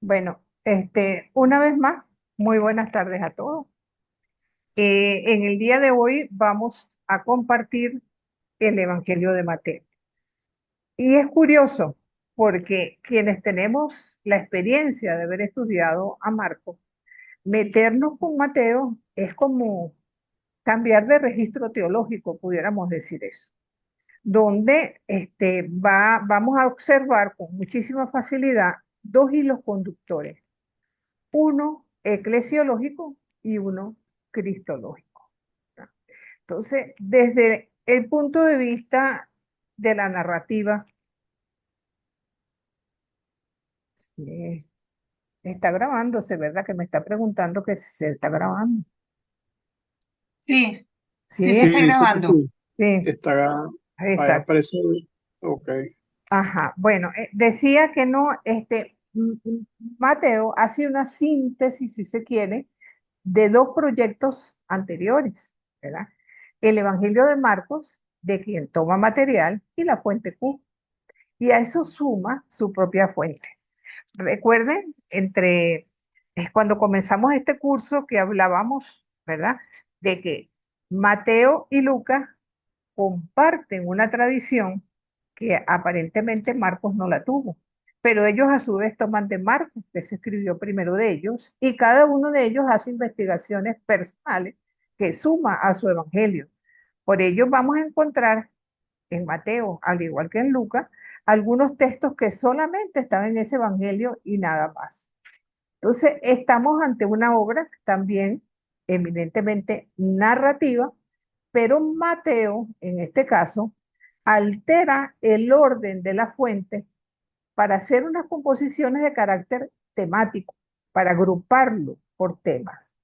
Bueno, una vez más, muy buenas tardes a todos. En el día de hoy vamos a compartir el Evangelio de Mateo. Y es curioso porque quienes tenemos la experiencia de haber estudiado a Marcos, meternos con Mateo es como cambiar de registro teológico, pudiéramos decir eso, donde vamos a observar con muchísima facilidad dos hilos conductores, uno eclesiológico y uno cristológico. Entonces, desde el punto de vista de la narrativa, eh, está grabándose, ¿verdad? Que me está preguntando que si se está grabando. Sí, sí Sí, se está Sí, dice que grabando. sí. sí, Está, ahí exacto. aparece. Ok. Ajá. Bueno, decía que no, Mateo hace una síntesis, si se quiere, de dos proyectos anteriores, ¿verdad? El Evangelio de Marcos, de quien toma material, y la fuente Q. Y a eso suma su propia fuente. Recuerden, es cuando comenzamos este curso que hablábamos, ¿verdad? De que Mateo y Lucas comparten una tradición que aparentemente Marcos no la tuvo, pero ellos a su vez toman de Marcos, que se escribió primero de ellos, y cada uno de ellos hace investigaciones personales que suma a su evangelio. Por ello vamos a encontrar en Mateo, al igual que en Lucas, algunos textos que solamente están en ese evangelio y nada más. Entonces, estamos ante una obra también eminentemente narrativa, pero Mateo, en este caso, altera el orden de la fuente para hacer unas composiciones de carácter temático, para agruparlo por temas.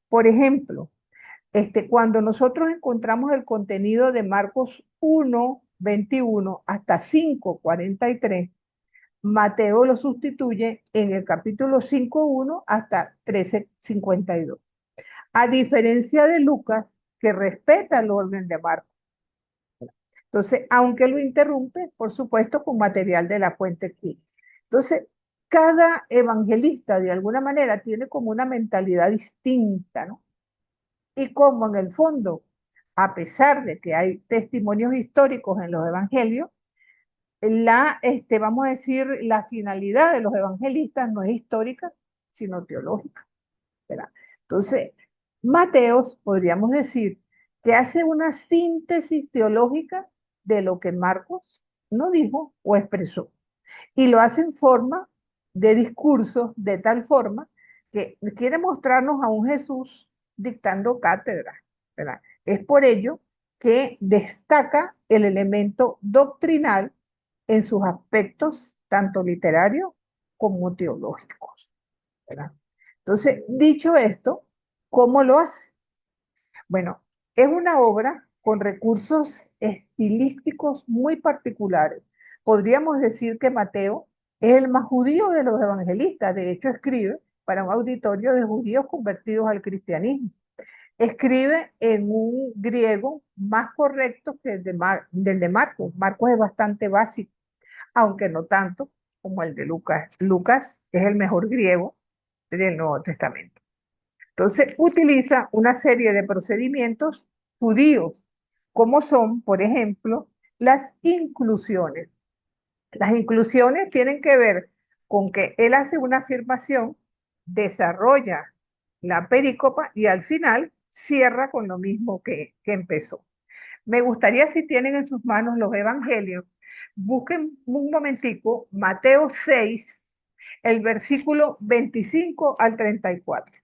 Por ejemplo, cuando nosotros encontramos el contenido de Marcos 1:21 hasta 5:43, Mateo lo sustituye en el capítulo 5:1 hasta 13:52. A diferencia de Lucas, que respeta el orden de Marcos. Entonces, aunque lo interrumpe, por supuesto, con material de la fuente Q. Entonces, cada evangelista de alguna manera tiene como una mentalidad distinta, ¿no? Y como en el fondo, a pesar de que hay testimonios históricos en los evangelios, vamos a decir, la finalidad de los evangelistas no es histórica, sino teológica, ¿verdad? Entonces, Mateos, podríamos decir, que hace una síntesis teológica de lo que Marcos no dijo o expresó. Y lo hace en forma de discurso, de tal forma que quiere mostrarnos a un Jesús dictando cátedra, ¿verdad? Es por ello que destaca el elemento doctrinal en sus aspectos tanto literarios como teológicos, ¿verdad? Entonces, dicho esto, ¿cómo lo hace? Bueno, es una obra con recursos estilísticos muy particulares. Podríamos decir que Mateo es el más judío de los evangelistas. De hecho, escribe para un auditorio de judíos convertidos al cristianismo. Escribe en un griego más correcto que del de Marcos. Marcos es bastante básico, aunque no tanto como el de Lucas. Lucas es el mejor griego del Nuevo Testamento. Entonces, utiliza una serie de procedimientos judíos, como son, por ejemplo, las inclusiones. Las inclusiones tienen que ver con que él hace una afirmación, desarrolla la perícopa y al final cierra con lo mismo que empezó. Me gustaría, si tienen en sus manos los evangelios, busquen un momentico Mateo 6, el versículo 25 al 34.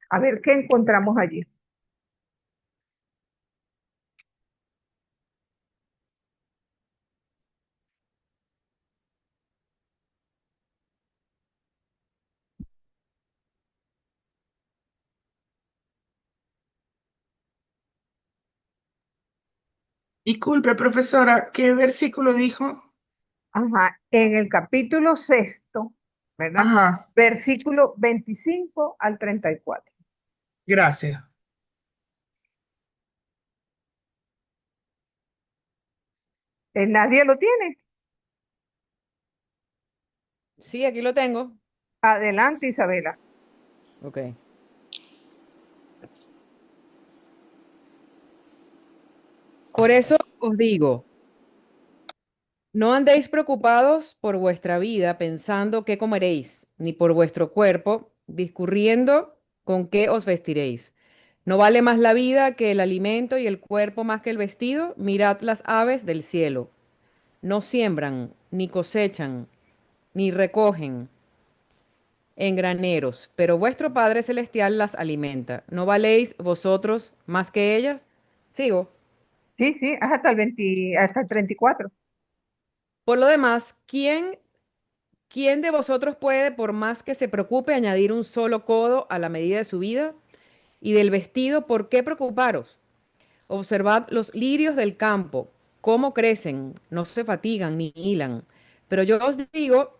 A ver qué encontramos allí. Disculpe, profesora, ¿qué versículo dijo? Ajá, en el capítulo sexto, ¿verdad? Ajá, Versículo 25 al 34. gracias. ¿Nadie lo tiene? Sí, aquí lo tengo. Adelante, Isabela. Ok. Por eso os digo, no andéis preocupados por vuestra vida pensando qué comeréis, ni por vuestro cuerpo, discurriendo con qué os vestiréis. ¿No vale más la vida que el alimento y el cuerpo más que el vestido? Mirad las aves del cielo. No siembran, ni cosechan, ni recogen en graneros, pero vuestro Padre Celestial las alimenta. ¿No valéis vosotros más que ellas? Sigo. Sí, sí, es hasta el 20, hasta el 34. Por lo demás, ¿quién de vosotros puede, por más que se preocupe, añadir un solo codo a la medida de su vida? Y del vestido, ¿por qué preocuparos? Observad los lirios del campo, cómo crecen, no se fatigan ni hilan. Pero yo os digo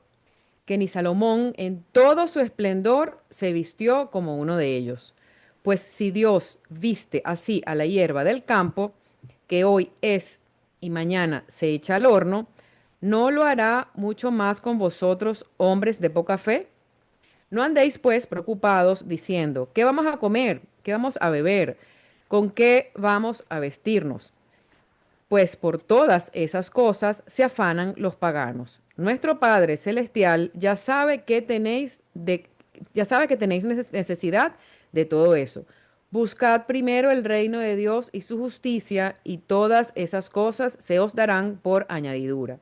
que ni Salomón en todo su esplendor se vistió como uno de ellos. Pues si Dios viste así a la hierba del campo, que hoy es y mañana se echa al horno, ¿no lo hará mucho más con vosotros, hombres de poca fe? No andéis pues preocupados diciendo, ¿qué vamos a comer? ¿Qué vamos a beber? ¿Con qué vamos a vestirnos? Pues por todas esas cosas se afanan los paganos. Nuestro Padre Celestial ya sabe que tenéis necesidad de todo eso. Buscad primero el reino de Dios y su justicia, y todas esas cosas se os darán por añadidura.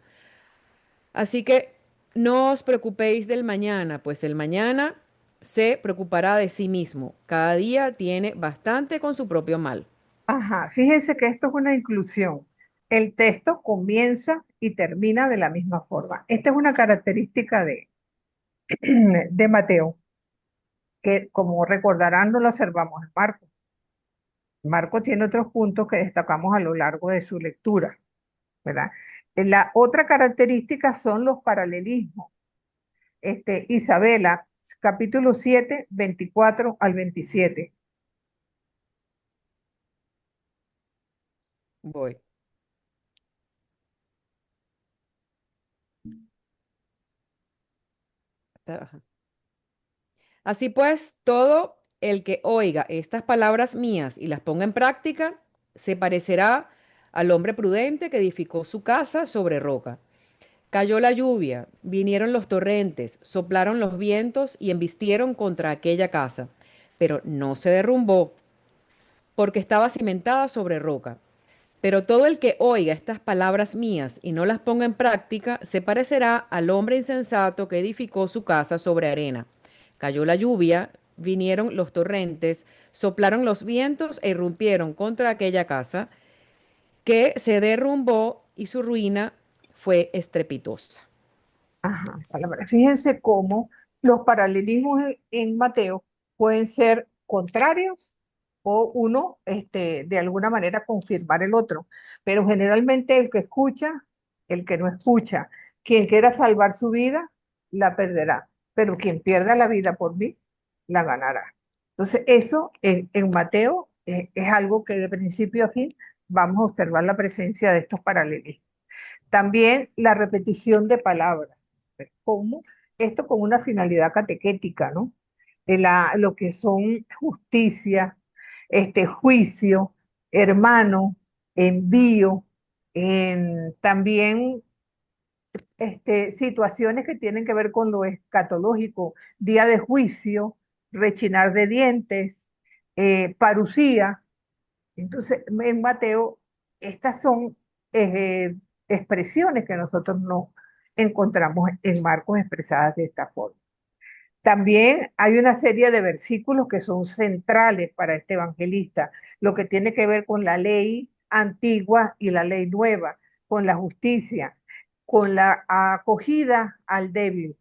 Así que no os preocupéis del mañana, pues el mañana se preocupará de sí mismo. Cada día tiene bastante con su propio mal. Ajá, fíjense que esto es una inclusión. El texto comienza y termina de la misma forma. Esta es una característica de Mateo, que como recordarán, no lo observamos en Marcos. Marcos tiene otros puntos que destacamos a lo largo de su lectura, ¿verdad? La otra característica son los paralelismos. Isabela, capítulo 7, 24 al 27. Voy. Ajá. Así pues, todo el que oiga estas palabras mías y las ponga en práctica, se parecerá al hombre prudente que edificó su casa sobre roca. Cayó la lluvia, vinieron los torrentes, soplaron los vientos y embistieron contra aquella casa, pero no se derrumbó, porque estaba cimentada sobre roca. Pero todo el que oiga estas palabras mías y no las ponga en práctica, se parecerá al hombre insensato que edificó su casa sobre arena. Cayó la lluvia, vinieron los torrentes, soplaron los vientos e irrumpieron contra aquella casa, que se derrumbó y su ruina fue estrepitosa. Ajá, palabra. Fíjense cómo los paralelismos en Mateo pueden ser contrarios o uno, de alguna manera, confirmar el otro. Pero generalmente el que escucha, el que no escucha, quien quiera salvar su vida, la perderá. Pero quien pierda la vida por mí, la ganará. Entonces, eso en Mateo es algo que de principio a fin vamos a observar la presencia de estos paralelismos. También la repetición de palabras, como esto con una finalidad catequética, ¿no? Lo que son justicia, juicio, hermano, envío, también situaciones que tienen que ver con lo escatológico, día de juicio, rechinar de dientes, parucía. Entonces, en Mateo, estas son expresiones que nosotros no encontramos en Marcos expresadas de esta forma. También hay una serie de versículos que son centrales para este evangelista, lo que tiene que ver con la ley antigua y la ley nueva, con la justicia, con la acogida al débil.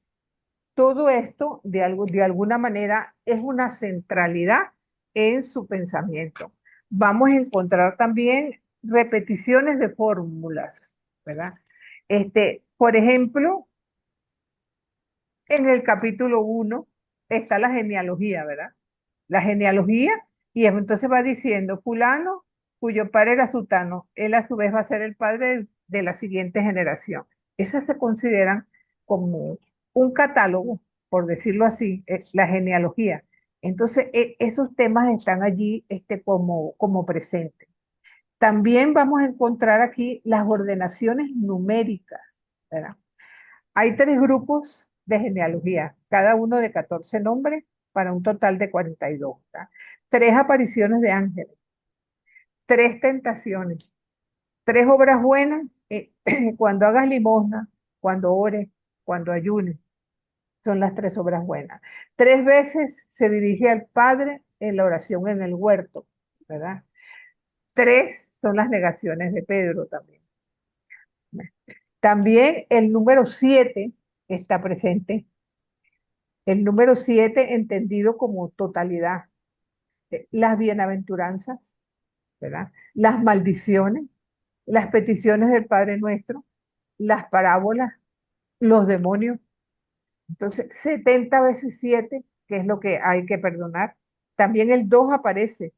Todo esto, de alguna manera, es una centralidad en su pensamiento. Vamos a encontrar también repeticiones de fórmulas, ¿verdad? Por ejemplo, en el capítulo 1 está la genealogía, ¿verdad? La genealogía, y entonces va diciendo, fulano, cuyo padre era sutano, él a su vez va a ser el padre de la siguiente generación. Esas se consideran como un catálogo por decirlo así, la genealogía. Entonces, esos temas están allí como presentes. También vamos a encontrar aquí las ordenaciones numéricas, ¿verdad? Hay 3 grupos de genealogía, cada uno de 14 nombres para un total de 42, ¿verdad? 3 apariciones de ángeles, 3 tentaciones, 3 obras buenas, cuando hagas limosna, cuando ores, cuando ayunes, son las 3 obras buenas. 3 veces se dirige al Padre en la oración en el huerto, ¿verdad? 3 son las negaciones de Pedro también. También el número 7 está presente. El número 7 entendido como totalidad. Las bienaventuranzas, ¿verdad? Las maldiciones, las peticiones del Padre Nuestro, las parábolas, los demonios. Entonces, 70 veces 7, que es lo que hay que perdonar. También el 2 aparece,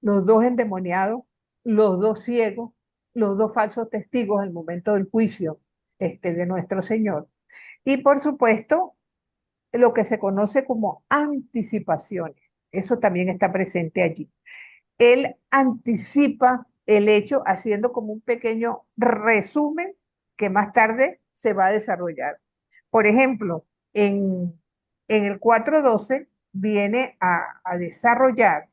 los 2 endemoniados, los 2 ciegos, los 2 falsos testigos al momento del juicio de nuestro Señor. Y por supuesto, lo que se conoce como anticipaciones. Eso también está presente allí. Él anticipa el hecho haciendo como un pequeño resumen que más tarde se va a desarrollar. Por ejemplo, en el 4:12 viene a desarrollar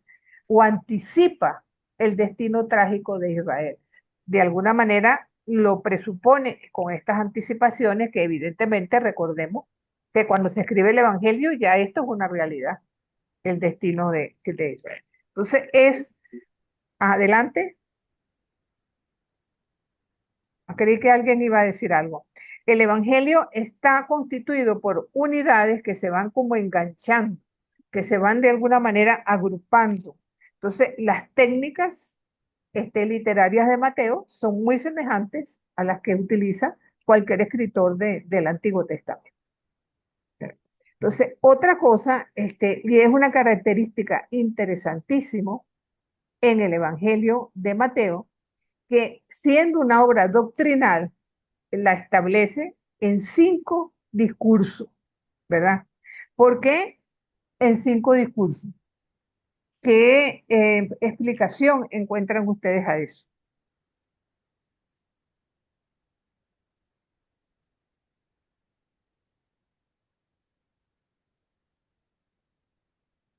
o anticipa el destino trágico de Israel. De alguna manera lo presupone con estas anticipaciones que evidentemente recordemos que cuando se escribe el Evangelio ya esto es una realidad, el destino de Israel. Entonces adelante. Creí que alguien iba a decir algo. El Evangelio está constituido por unidades que se van como enganchando, que se van de alguna manera agrupando. Entonces, las técnicas literarias de Mateo son muy semejantes a las que utiliza cualquier escritor del Antiguo Testamento. Entonces, otra cosa, y es una característica interesantísimo en el Evangelio de Mateo, que siendo una obra doctrinal, la establece en 5 discursos, ¿verdad? ¿Por qué en 5 discursos? ¿Qué explicación encuentran ustedes a eso?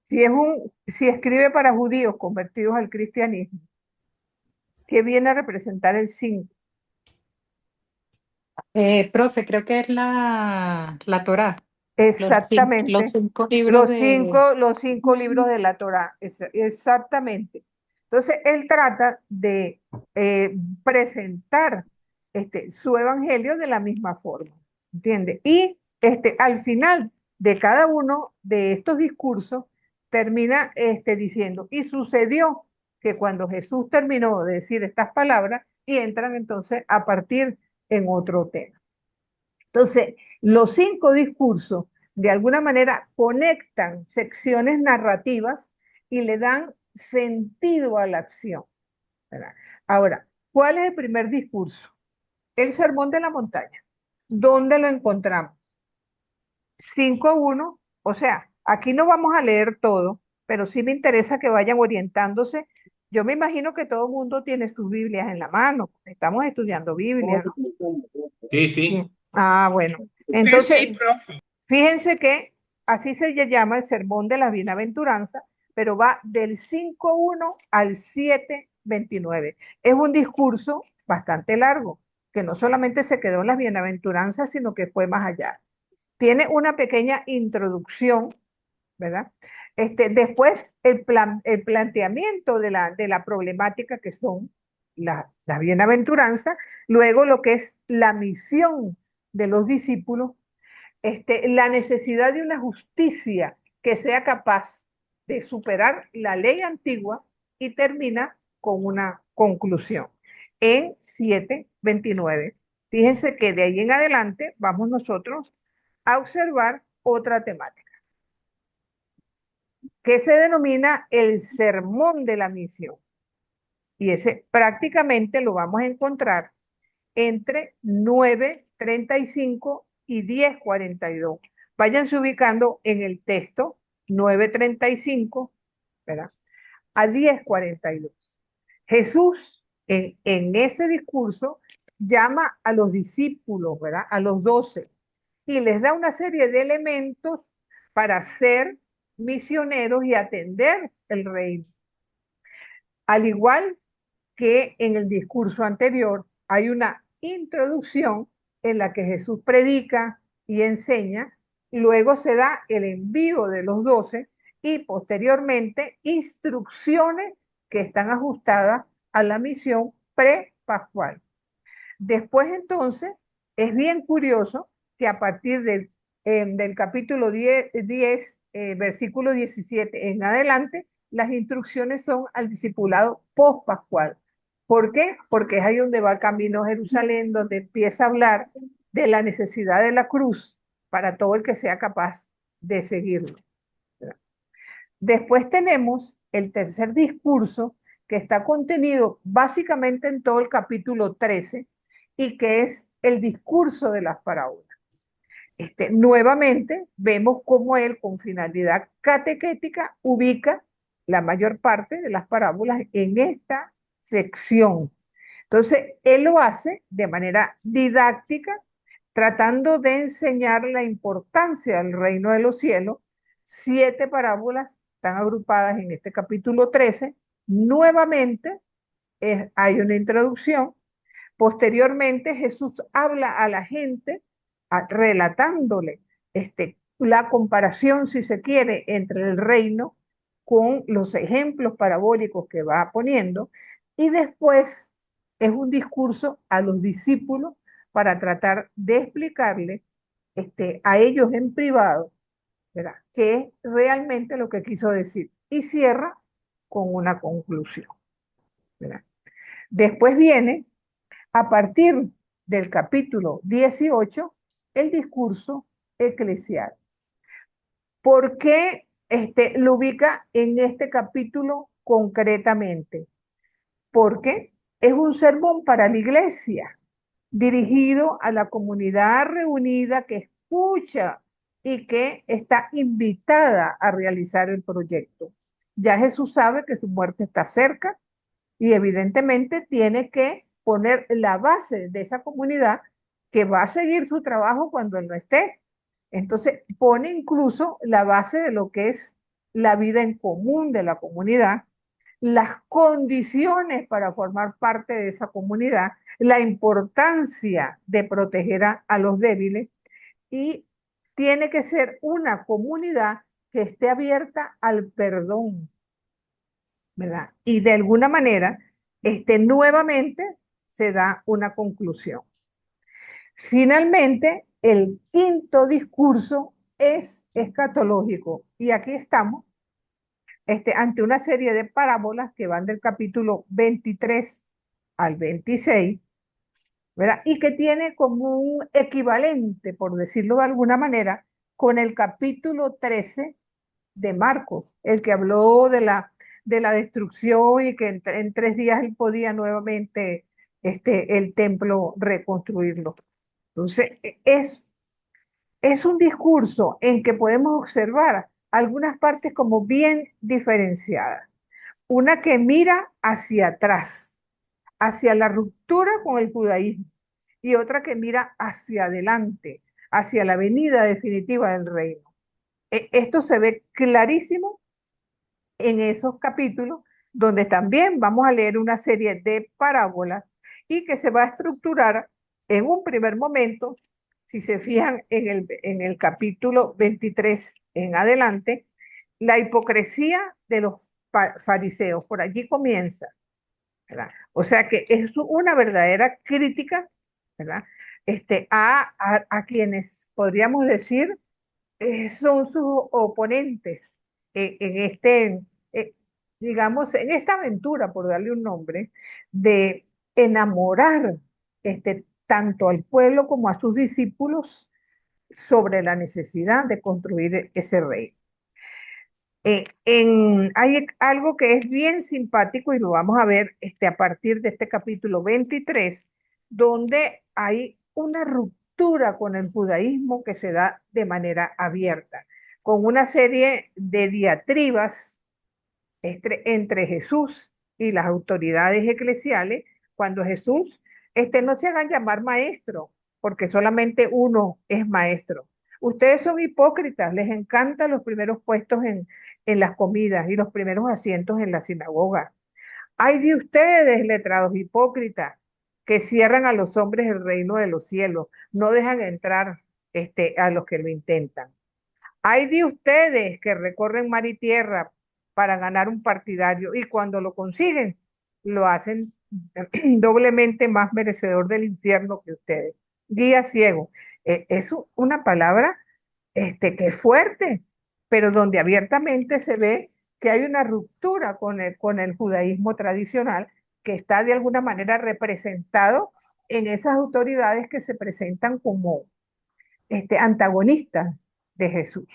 Si escribe para judíos convertidos al cristianismo, ¿qué viene a representar el 5? Profe, creo que es la Torá, los Exactamente. 5 libros Los 5 libros de la Torá, exactamente. Entonces, él trata de presentar su evangelio de la misma forma, ¿entiende? Y al final de cada uno de estos discursos termina diciendo, y sucedió que cuando Jesús terminó de decir estas palabras, y entran entonces a partir en otro tema. Entonces, los 5 discursos de alguna manera conectan secciones narrativas y le dan sentido a la acción, ¿verdad? Ahora, ¿cuál es el primer discurso? El Sermón de la Montaña. ¿Dónde lo encontramos? 5:1, o sea, aquí no vamos a leer todo, pero sí me interesa que vayan orientándose. Yo me imagino que todo el mundo tiene sus Biblias en la mano, estamos estudiando Biblia, ¿no? Sí, sí. Bueno, Sí, entonces, profe. fíjense que así se llama el Sermón de la Bienaventuranza, pero va del 5:1 al 7:29. Es un discurso bastante largo, que no solamente se quedó en las bienaventuranzas, sino que fue más allá. Tiene una pequeña introducción, ¿verdad? Después el planteamiento de la problemática que son las bienaventuranzas, luego lo que es la misión de los discípulos, la necesidad de una justicia que sea capaz de superar la ley antigua y termina con una conclusión en 7:29. Fíjense que de ahí en adelante vamos nosotros a observar otra temática que se denomina el sermón de la misión. Y ese prácticamente lo vamos a encontrar entre 9:35 y 10:42. Váyanse ubicando en el texto 9:35, ¿verdad? A 10:42. Jesús en ese discurso llama a los discípulos, ¿verdad? A los 12, y les da una serie de elementos para ser misioneros y atender el reino. Al igual que en el discurso anterior, hay una introducción en la que Jesús predica y enseña, luego se da el envío de los 12 y posteriormente instrucciones que están ajustadas a la misión pre-pascual. Después entonces, es bien curioso que a partir del capítulo 10, versículo 17 en adelante, las instrucciones son al discipulado post-pascual. ¿Por qué? Porque es ahí donde va camino a Jerusalén, donde empieza a hablar de la necesidad de la cruz para todo el que sea capaz de seguirlo. Después tenemos el tercer discurso, que está contenido básicamente en todo el capítulo 13 y que es el discurso de las parábolas. Nuevamente vemos cómo él, con finalidad catequética, ubica la mayor parte de las parábolas en esta sección. Entonces, él lo hace de manera didáctica, tratando de enseñar la importancia del reino de los cielos. 7 parábolas están agrupadas en este capítulo 13. Nuevamente, hay una introducción. Posteriormente, Jesús habla a la gente, relatándole la comparación, si se quiere, entre el reino con los ejemplos parabólicos que va poniendo, y después es un discurso a los discípulos para tratar de explicarle a ellos en privado, ¿verdad?, qué es realmente lo que quiso decir, y cierra con una conclusión, ¿verdad? Después viene, a partir del capítulo 18, el discurso eclesial. ¿Por qué lo ubica en este capítulo concretamente? Porque es un sermón para la iglesia, dirigido a la comunidad reunida que escucha y que está invitada a realizar el proyecto. Ya Jesús sabe que su muerte está cerca y evidentemente tiene que poner la base de esa comunidad que va a seguir su trabajo cuando él no esté. Entonces pone incluso la base de lo que es la vida en común de la comunidad, las condiciones para formar parte de esa comunidad, la importancia de proteger a los débiles, y tiene que ser una comunidad que esté abierta al perdón, ¿verdad? Y de alguna manera, nuevamente se da una conclusión. Finalmente, el quinto discurso es escatológico, y aquí estamos ante una serie de parábolas que van del capítulo 23 al 26, ¿verdad? Y que tiene como un equivalente, por decirlo de alguna manera, con el capítulo 13 de Marcos, el que habló de la destrucción y que en 3 días él podía nuevamente el templo reconstruirlo. Entonces, es un discurso en que podemos observar algunas partes como bien diferenciadas. Una que mira hacia atrás, hacia la ruptura con el judaísmo, y otra que mira hacia adelante, hacia la venida definitiva del reino. Esto se ve clarísimo en esos capítulos, donde también vamos a leer una serie de parábolas y que se va a estructurar en un primer momento, si se fijan en el capítulo 23 en adelante, la hipocresía de los fariseos. Por allí comienza, ¿verdad? O sea que es una verdadera crítica, ¿verdad? A quienes podríamos decir son sus oponentes eh, digamos, en esta aventura, por darle un nombre, de enamorar tanto al pueblo como a sus discípulos sobre la necesidad de construir ese reino. Hay algo que es bien simpático y lo vamos a ver a partir de este capítulo 23, donde hay una ruptura ruptura con el judaísmo que se da de manera abierta, con una serie de diatribas entre Jesús y las autoridades eclesiales, cuando Jesús, no se hagan llamar maestro, porque solamente uno es maestro. Ustedes son hipócritas, les encantan los primeros puestos en las comidas y los primeros asientos en la sinagoga. Ay de ustedes, letrados hipócritas, que cierran a los hombres el reino de los cielos, no dejan entrar a los que lo intentan. Hay de ustedes que recorren mar y tierra para ganar un partidario y cuando lo consiguen, lo hacen doblemente más merecedor del infierno que ustedes. Guía ciego. Es una palabra que es fuerte, pero donde abiertamente se ve que hay una ruptura con el judaísmo tradicional que está de alguna manera representado en esas autoridades que se presentan como antagonistas de Jesús.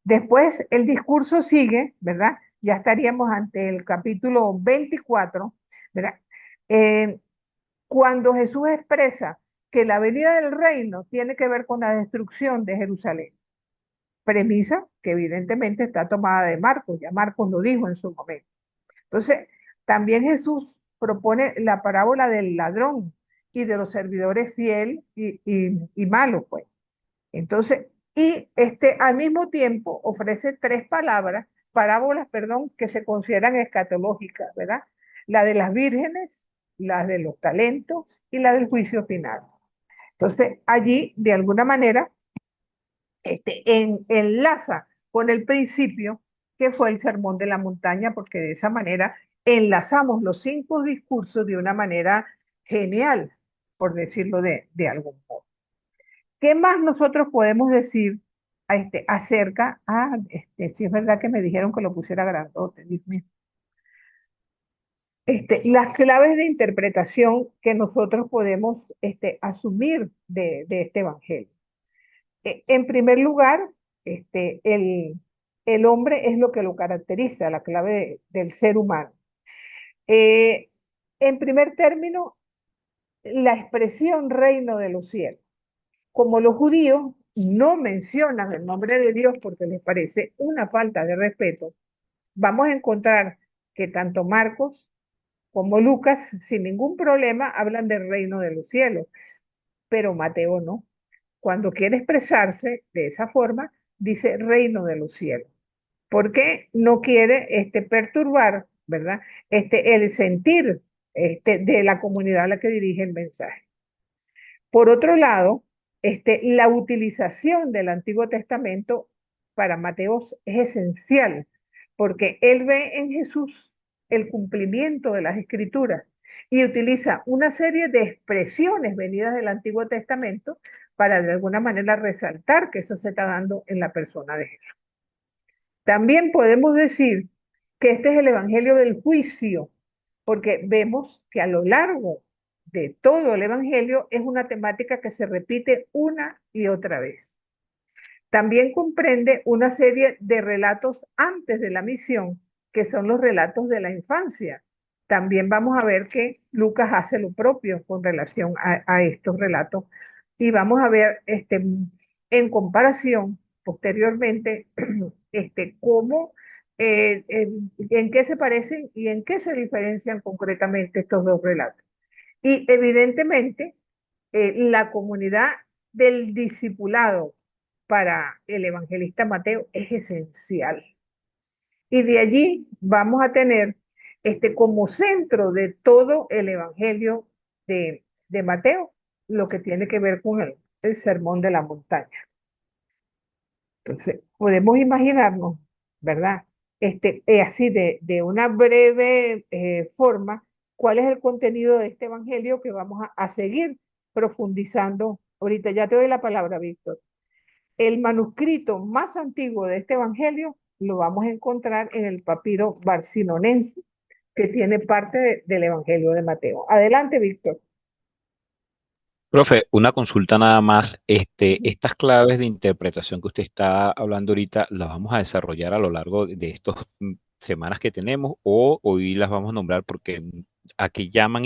Después el discurso sigue, ¿verdad? Ya estaríamos ante el capítulo 24, ¿verdad? Cuando Jesús expresa que la venida del reino tiene que ver con la destrucción de Jerusalén. Premisa que evidentemente está tomada de Marcos, ya Marcos lo dijo en su momento. Entonces, también Jesús propone la parábola del ladrón y de los servidores fiel y malos, pues. Entonces, al mismo tiempo ofrece parábolas, perdón, que se consideran escatológicas, ¿verdad? La de las vírgenes, la de los talentos y la del juicio final. Entonces, allí, de alguna manera, enlaza con el principio que fue el Sermón de la Montaña, porque de esa manera enlazamos los 5 discursos de una manera genial, por decirlo de algún modo. ¿Qué más nosotros podemos decir acerca? Sí es verdad que me dijeron que lo pusiera grandote, Dios mío. Las claves de interpretación que nosotros podemos asumir de este evangelio. En primer lugar, el hombre es lo que lo caracteriza, la clave del ser humano. En primer término, la expresión reino de los cielos. Como los judíos no mencionan el nombre de Dios porque les parece una falta de respeto, vamos a encontrar que tanto Marcos como Lucas, sin ningún problema, hablan del reino de los cielos, pero Mateo no. Cuando quiere expresarse de esa forma, dice reino de los cielos, porque no quiere perturbar, ¿verdad? El sentir de la comunidad a la que dirige el mensaje. Por otro lado, la utilización del Antiguo Testamento para Mateo es esencial, porque él ve en Jesús el cumplimiento de las Escrituras y utiliza una serie de expresiones venidas del Antiguo Testamento para de alguna manera resaltar que eso se está dando en la persona de Jesús. También podemos decir que este es el Evangelio del juicio, porque vemos que a lo largo de todo el Evangelio es una temática que se repite una y otra vez. También comprende una serie de relatos antes de la misión, que son los relatos de la infancia. También vamos a ver que Lucas hace lo propio con relación a estos relatos. Y vamos a ver en comparación posteriormente cómo, en qué se parecen y en qué se diferencian concretamente estos dos relatos. Y evidentemente, la comunidad del discipulado para el evangelista Mateo es esencial. Y de allí vamos a tener como centro de todo el evangelio de Mateo, lo que tiene que ver con el sermón de la montaña. Entonces, podemos imaginarnos, ¿verdad? Así de una breve forma, cuál es el contenido de este evangelio que vamos a seguir profundizando. Ahorita ya te doy la palabra, Víctor. El manuscrito más antiguo de este evangelio lo vamos a encontrar en el papiro barcinonense, que tiene parte del evangelio de Mateo. Adelante, Víctor. Profe, una consulta nada más. Estas claves de interpretación que usted está hablando ahorita, ¿las vamos a desarrollar a lo largo de estas semanas que tenemos o hoy las vamos a nombrar porque a qué llaman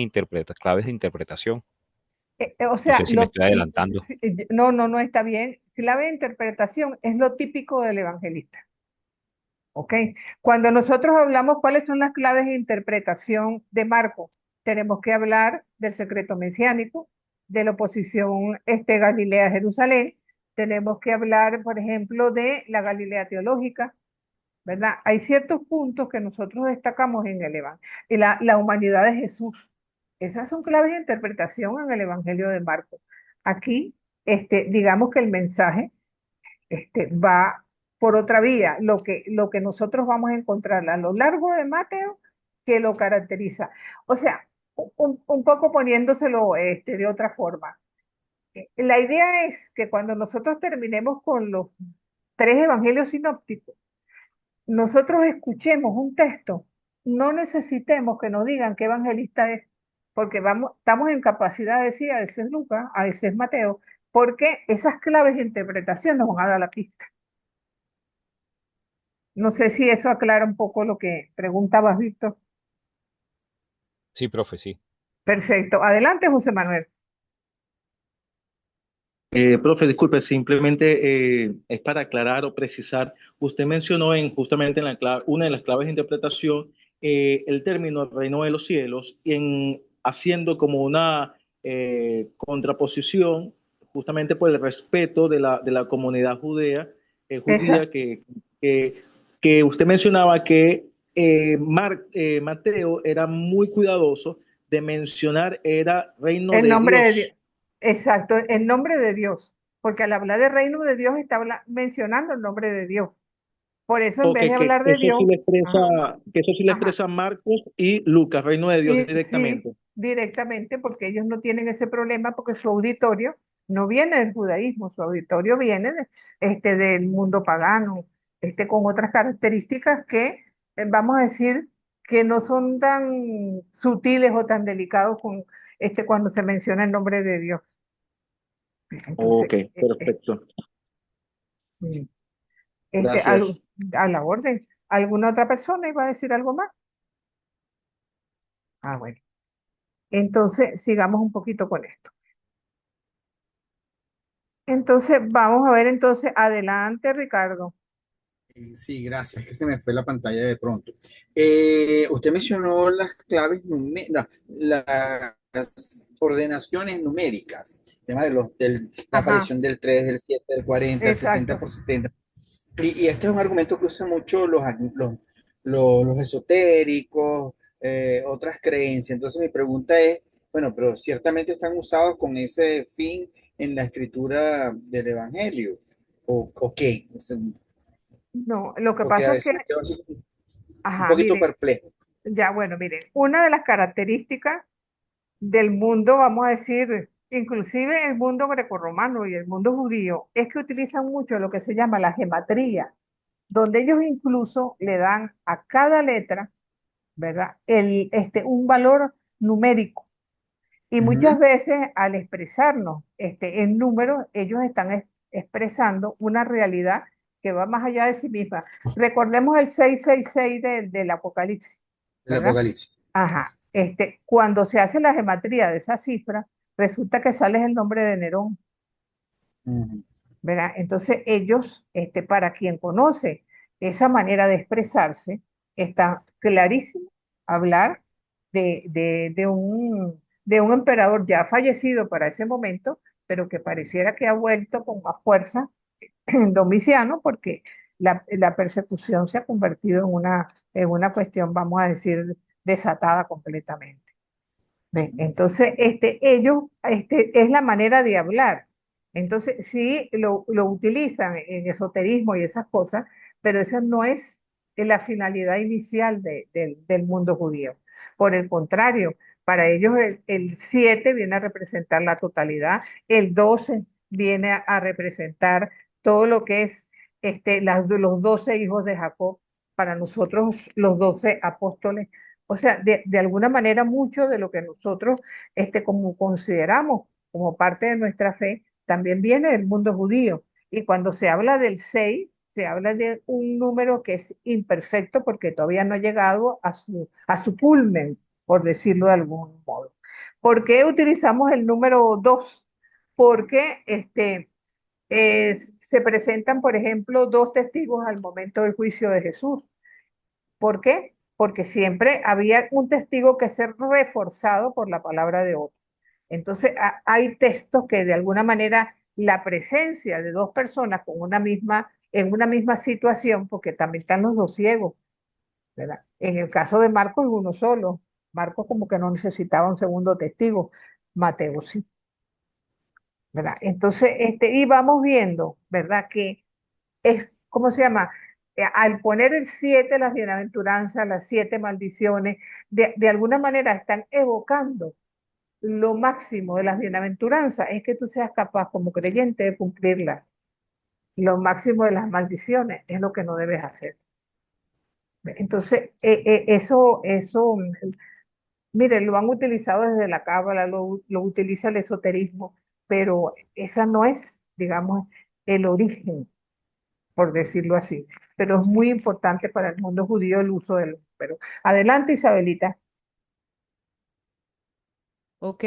claves de interpretación? O No sea, sé si me estoy adelantando. no, no, no está bien. Clave de interpretación es lo típico del evangelista. ¿Ok? Cuando nosotros hablamos cuáles son las claves de interpretación de Marcos, tenemos que hablar del secreto mesiánico, de la oposición Galilea-Jerusalén, tenemos que hablar, por ejemplo, de la Galilea teológica, ¿verdad? Hay ciertos puntos que nosotros destacamos en el Evangelio, la humanidad de Jesús. Esas son claves de interpretación en el Evangelio de Marcos. Aquí, digamos que el mensaje va por otra vía, lo que nosotros vamos a encontrar a lo largo de Mateo que lo caracteriza. O sea, un poco poniéndoselo de otra forma. La idea es que cuando nosotros terminemos con los tres evangelios sinópticos, nosotros escuchemos un texto, no necesitemos que nos digan qué evangelista es, porque estamos en capacidad de decir a ese es Lucas, a ese es Mateo, porque esas claves de interpretación nos van a dar la pista. No sé si eso aclara un poco lo que preguntabas, Víctor. Sí, profe, sí. Perfecto. Adelante, José Manuel. Profe, disculpe, simplemente es para aclarar o precisar. Usted mencionó justamente en una de las claves de interpretación el término reino de los cielos, haciendo como una contraposición justamente por el respeto de la comunidad Esa, judía que, que usted mencionaba que Mateo era muy cuidadoso de mencionar era reino el de nombre de Dios. Dios. Exacto, el nombre de Dios. Porque al hablar de reino de Dios está mencionando el nombre de Dios. Por eso, en O vez de hablar de eso sí Dios, le ajá, expresa, que eso sí le ajá. expresa Marcos y Lucas, reino de Dios Y sí, directamente. directamente, porque ellos no tienen ese problema, porque su auditorio no viene del judaísmo, su auditorio viene del mundo pagano, con otras características que, vamos a decir, que no son tan sutiles o tan delicados cuando se menciona el nombre de Dios. Entonces, Ok, perfecto. mm, este, Gracias. al- a la orden. ¿Alguna otra persona iba a decir algo más? Ah, bueno. Entonces, sigamos un poquito con esto. Entonces, vamos a ver entonces, adelante, Ricardo. Sí, gracias, es que se me fue la pantalla de pronto. Usted mencionó las claves numéricas, las ordenaciones numéricas, el tema de la Ajá, aparición del 3, del 7, del 40, del 70 exacto. por 70. Y este es un argumento que usan mucho los esotéricos, otras creencias. Entonces mi pregunta es, bueno, pero ciertamente están usados con ese fin en la escritura del Evangelio. ¿O qué? O sea, No, lo que porque a pasa es que, veces me quedo así un ajá, poquito miren, perplejo. ya, bueno, miren, una de las características del mundo, vamos a decir, inclusive el mundo grecorromano y el mundo judío, es que utilizan mucho lo que se llama la gematría, donde ellos incluso le dan a cada letra, ¿verdad? Un valor numérico. Y muchas Ujú. veces al expresarnos en números, ellos están expresando una realidad que va más allá de sí misma. Recordemos el 666 del Apocalipsis, El ¿verdad? Apocalipsis. Ajá. Cuando se hace la gematría de esa cifra, resulta que sale el nombre de Nerón, Ujú. ¿verdad? Entonces ellos, para quien conoce esa manera de expresarse, está clarísimo hablar de un emperador ya fallecido para ese momento, pero que pareciera que ha vuelto con más fuerza Domiciano, porque la persecución se ha convertido en una cuestión, vamos a decir, desatada completamente. ¿Ves? Entonces, ellos, es la manera de hablar. Entonces, sí, lo utilizan en esoterismo y esas cosas, pero esa no es la finalidad inicial del mundo judío. Por el contrario, para ellos el 7 viene a representar la totalidad, el 12 viene a representar todo lo que es los 12 hijos de Jacob, para nosotros los 12 apóstoles. O sea, de alguna manera, mucho de lo que nosotros como consideramos como parte de nuestra fe, también viene del mundo judío. Y cuando se habla del 6 se habla de un número que es imperfecto porque todavía no ha llegado a su culmen, por decirlo de algún modo. ¿Por qué utilizamos el número 2? Porque se presentan, por ejemplo, dos testigos al momento del juicio de Jesús. ¿Por qué? Porque siempre había un testigo que ser reforzado por la palabra de otro. Entonces, hay textos que de alguna manera la presencia de dos personas en una misma situación, porque también están los dos ciegos, ¿verdad? En el caso de Marcos, uno solo. Marcos como que no necesitaba un segundo testigo. Mateo sí, ¿verdad? Entonces, y vamos viendo, ¿verdad? Que ¿cómo se llama? Al poner el 7, las bienaventuranzas, las 7 maldiciones, de alguna manera están evocando lo máximo de las bienaventuranzas, es que tú seas capaz como creyente de cumplirlas. Lo máximo de las maldiciones es lo que no debes hacer. Entonces, mire, lo han utilizado desde la cábala, lo utiliza el esoterismo, pero esa no es, digamos, el origen, por decirlo así. Pero es muy importante para el mundo judío el uso del número. Adelante, Isabelita. Ok,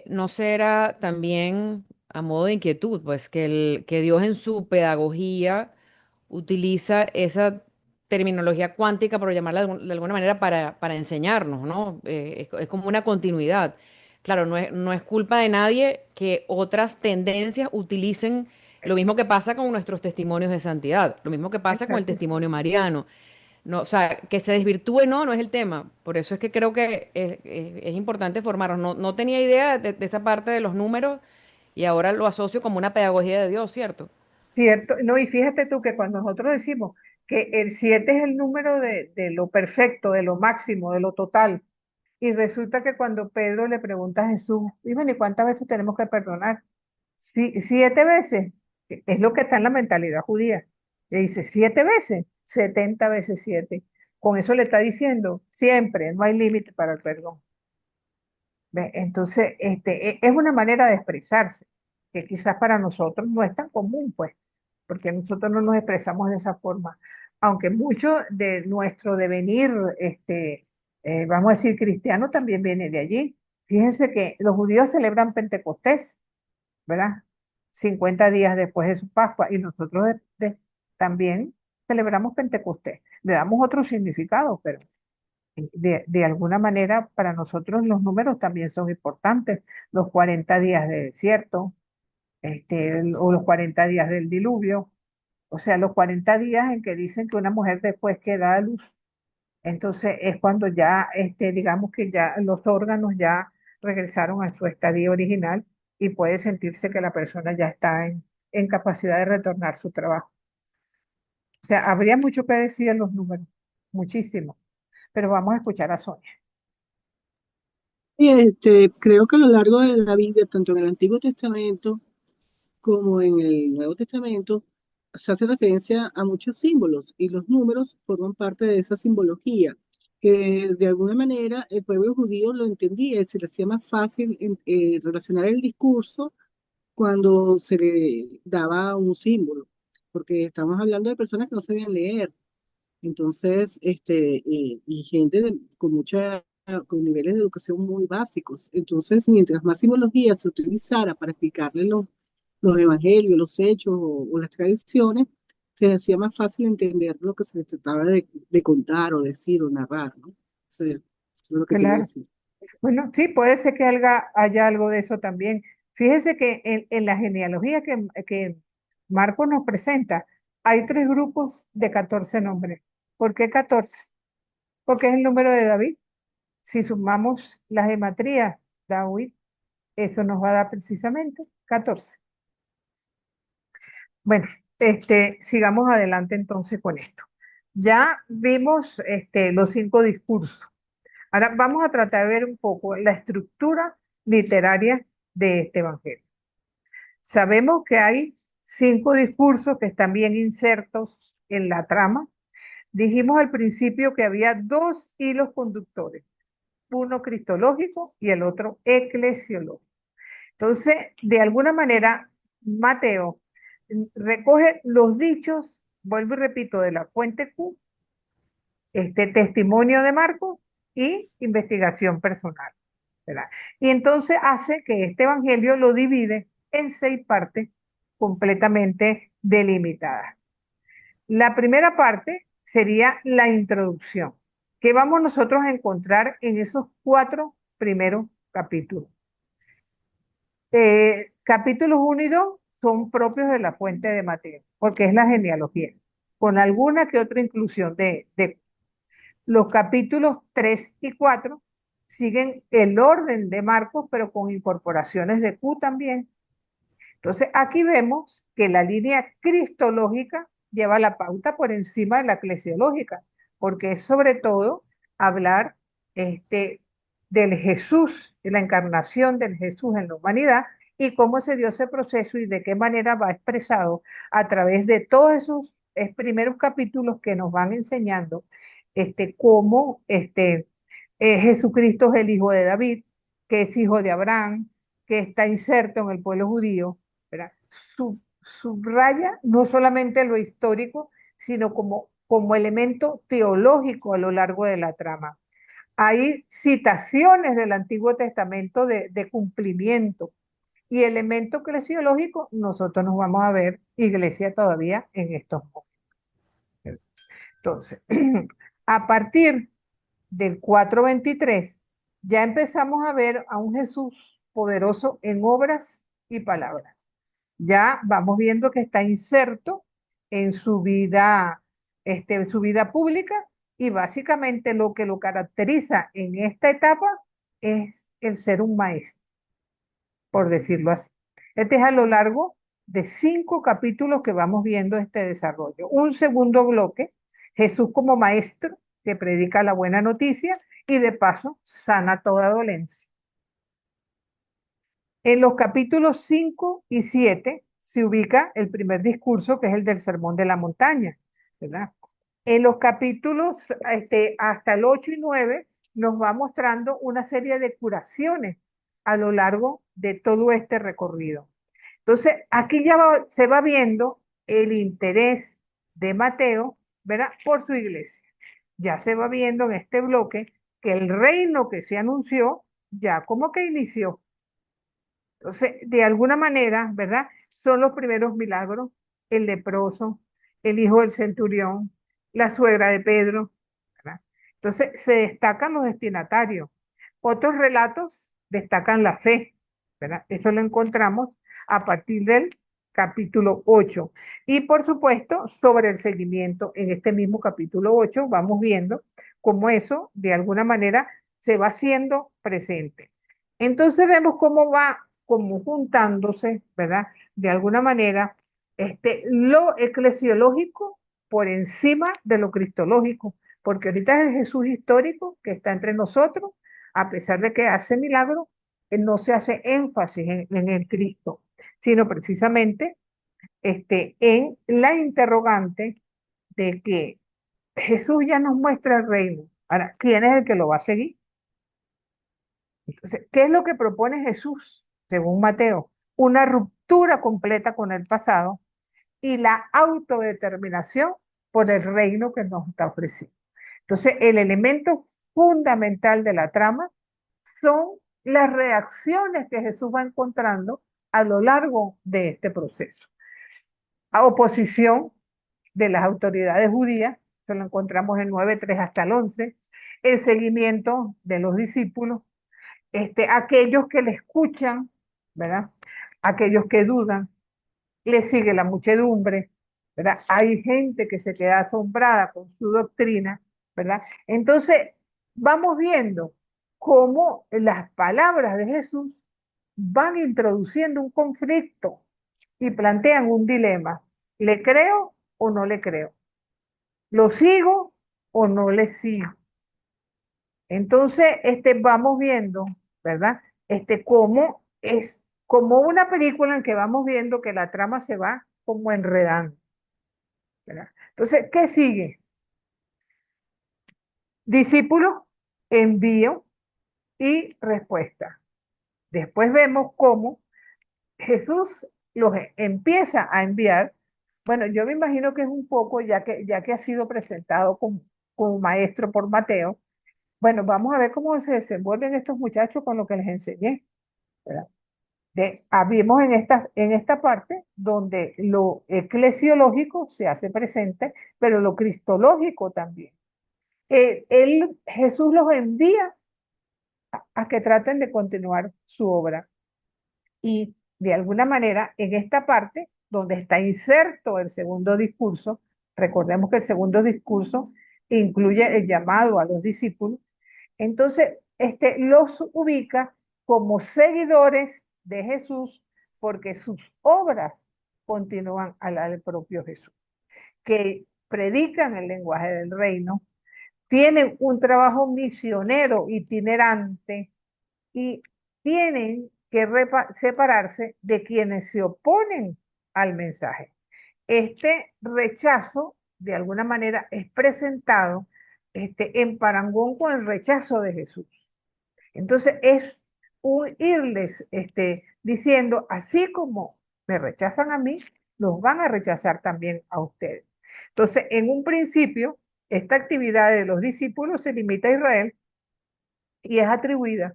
no será también a modo de inquietud, pues que Dios en su pedagogía utiliza esa terminología cuántica, por llamarla de alguna manera, para enseñarnos, ¿no? Es como una continuidad. Claro, no es culpa de nadie que otras tendencias utilicen lo mismo que pasa con nuestros testimonios de santidad, lo mismo que pasa con el Exacto. testimonio mariano. No, o sea, que se desvirtúe, no es el tema. Por eso es que creo que es importante formarnos. No tenía idea de esa parte de los números y ahora lo asocio como una pedagogía de Dios, ¿cierto? Cierto, no, y fíjate tú que cuando nosotros decimos que el 7 es el número de lo perfecto, de lo máximo, de lo total, y resulta que cuando Pedro le pregunta a Jesús, y bueno, ¿y cuántas veces tenemos que perdonar? 7 veces, es lo que está en la mentalidad judía. Le dice 7 veces, 70 veces 7. Con eso le está diciendo, siempre, no hay límite para el perdón. ¿Ve? Entonces, es una manera de expresarse, que quizás para nosotros no es tan común, pues, porque nosotros no nos expresamos de esa forma. Aunque mucho de nuestro devenir, vamos a decir, cristiano, también viene de allí. Fíjense que los judíos celebran Pentecostés, ¿verdad? 50 días después de su Pascua, y nosotros también celebramos Pentecostés. Le damos otro significado, pero de alguna manera para nosotros los números también son importantes. Los 40 días de desierto, o los 40 días del diluvio, o sea, los 40 días en que dicen que una mujer después que da a luz, entonces es cuando ya, digamos que ya los órganos ya regresaron a su estadio original y puede sentirse que la persona ya está en capacidad de retornar a su trabajo. O sea, habría mucho que decir en los números, muchísimo, pero vamos a escuchar a Sonia. Y creo que a lo largo de la Biblia, tanto en el Antiguo Testamento como en el Nuevo Testamento, se hace referencia a muchos símbolos y los números forman parte de esa simbología, que de alguna manera el pueblo judío lo entendía y se le hacía más fácil relacionar el discurso cuando se le daba un símbolo, porque estamos hablando de personas que no sabían leer. Entonces, y gente con niveles de educación muy básicos. Entonces, mientras más simbología se utilizara para explicarle los evangelios, los hechos o las tradiciones, se hacía más fácil entender lo que se trataba de contar o decir o narrar, ¿no? Eso es lo que quería Claro. decir. Bueno, sí, puede ser que haya algo de eso también. Fíjese que en la genealogía que Marco nos presenta, hay 3 grupos de 14 nombres. ¿Por qué 14? Porque es el número de David. Si sumamos la gematría, David, eso nos va a dar precisamente 14. Bueno, sigamos adelante entonces con esto. Ya vimos los 5 discursos. Ahora vamos a tratar de ver un poco la estructura literaria de este evangelio. Sabemos que hay 5 discursos que están bien insertos en la trama. Dijimos al principio que había 2 hilos conductores, uno cristológico y el otro eclesiológico. Entonces, de alguna manera, Mateo recoge los dichos, vuelvo y repito, de la fuente Q, testimonio de Marcos y investigación personal. ¿verdad? Y entonces hace que este evangelio lo divide en 6 partes completamente delimitadas. La primera parte sería la introducción, que vamos nosotros a encontrar en esos 4 primeros capítulos. Capítulos 1 y 2 son propios de la fuente de Mateo, porque es la genealogía, con alguna que otra inclusión de los capítulos 3 y 4 siguen el orden de Marcos, pero con incorporaciones de Q también. Entonces, aquí vemos que la línea cristológica lleva la pauta por encima de la eclesiológica, porque es sobre todo hablar del Jesús, de la encarnación del Jesús en la humanidad y cómo se dio ese proceso y de qué manera va expresado a través de todos esos primeros capítulos que nos van enseñando cómo Jesucristo es el hijo de David, que es hijo de Abraham, que está inserto en el pueblo judío, ¿verdad? Subraya no solamente lo histórico, sino como elemento teológico a lo largo de la trama. Hay citaciones del Antiguo Testamento de cumplimiento y elemento eclesiológico, nosotros nos vamos a ver iglesia todavía en estos momentos. Entonces, a partir del 4:23, ya empezamos a ver a un Jesús poderoso en obras y palabras. Ya vamos viendo que está inserto en su vida pública y básicamente lo que lo caracteriza en esta etapa es el ser un maestro, por decirlo así. Este es a lo largo de 5 capítulos que vamos viendo este desarrollo. Un segundo bloque, Jesús como maestro que predica la buena noticia y de paso sana toda dolencia. En los capítulos 5 y 7 se ubica el primer discurso, que es el del Sermón de la Montaña, ¿verdad? En los capítulos hasta el 8 y 9 nos va mostrando una serie de curaciones a lo largo de todo este recorrido. Entonces, aquí ya se va viendo el interés de Mateo, ¿verdad? Por su iglesia. Ya se va viendo en este bloque que el reino que se anunció ya como que inició. Entonces, de alguna manera, ¿verdad? Son los primeros milagros, el leproso, el hijo del centurión, la suegra de Pedro, ¿verdad? Entonces, se destacan los destinatarios. Otros relatos destacan la fe, ¿verdad? Eso lo encontramos a partir del capítulo 8. Y por supuesto, sobre el seguimiento en este mismo capítulo 8, vamos viendo cómo eso, de alguna manera, se va haciendo presente. Entonces vemos cómo va como juntándose, ¿verdad? De alguna manera, lo eclesiológico por encima de lo cristológico, porque ahorita es el Jesús histórico que está entre nosotros, a pesar de que hace milagros, no se hace énfasis en el Cristo, sino precisamente en la interrogante de que Jesús ya nos muestra el reino. Ahora, ¿quién es el que lo va a seguir? Entonces, ¿qué es lo que propone Jesús, según Mateo? Una ruptura completa con el pasado y la autodeterminación por el reino que nos está ofreciendo. Entonces, el elemento fundamental de la trama son las reacciones que Jesús va encontrando a lo largo de este proceso. A oposición de las autoridades judías, eso lo encontramos en 9:3 hasta el 11, el seguimiento de los discípulos, aquellos que le escuchan, ¿verdad? Aquellos que dudan, le sigue la muchedumbre, ¿verdad? Hay gente que se queda asombrada con su doctrina, ¿verdad? Entonces, vamos viendo cómo las palabras de Jesús van introduciendo un conflicto y plantean un dilema. ¿Le creo o no le creo? ¿Lo sigo o no le sigo? Entonces, vamos viendo, ¿verdad? Cómo es como una película en que vamos viendo que la trama se va como enredando, ¿verdad? Entonces, ¿qué sigue? Discípulos, envío y respuesta. Después vemos cómo Jesús los empieza a enviar. Bueno, yo me imagino que es un poco, ya que ha sido presentado como maestro por Mateo, Bueno, vamos a ver cómo se desenvuelven estos muchachos con lo que les enseñé, ¿verdad? Vimos en esta parte donde lo eclesiológico se hace presente, pero lo cristológico también. Jesús los envía a que traten de continuar su obra. Y de alguna manera, en esta parte donde está inserto el segundo discurso, recordemos que el segundo discurso incluye el llamado a los discípulos, entonces los ubica como seguidores de Jesús porque sus obras continúan a la del propio Jesús, que predican el lenguaje del reino, tienen un trabajo misionero itinerante y tienen que separarse de quienes se oponen al mensaje. Este rechazo, de alguna manera, es presentado en parangón con el rechazo de Jesús. Entonces, es un irles diciendo, así como me rechazan a mí, los van a rechazar también a ustedes. Entonces, en un principio, esta actividad de los discípulos se limita a Israel y es atribuida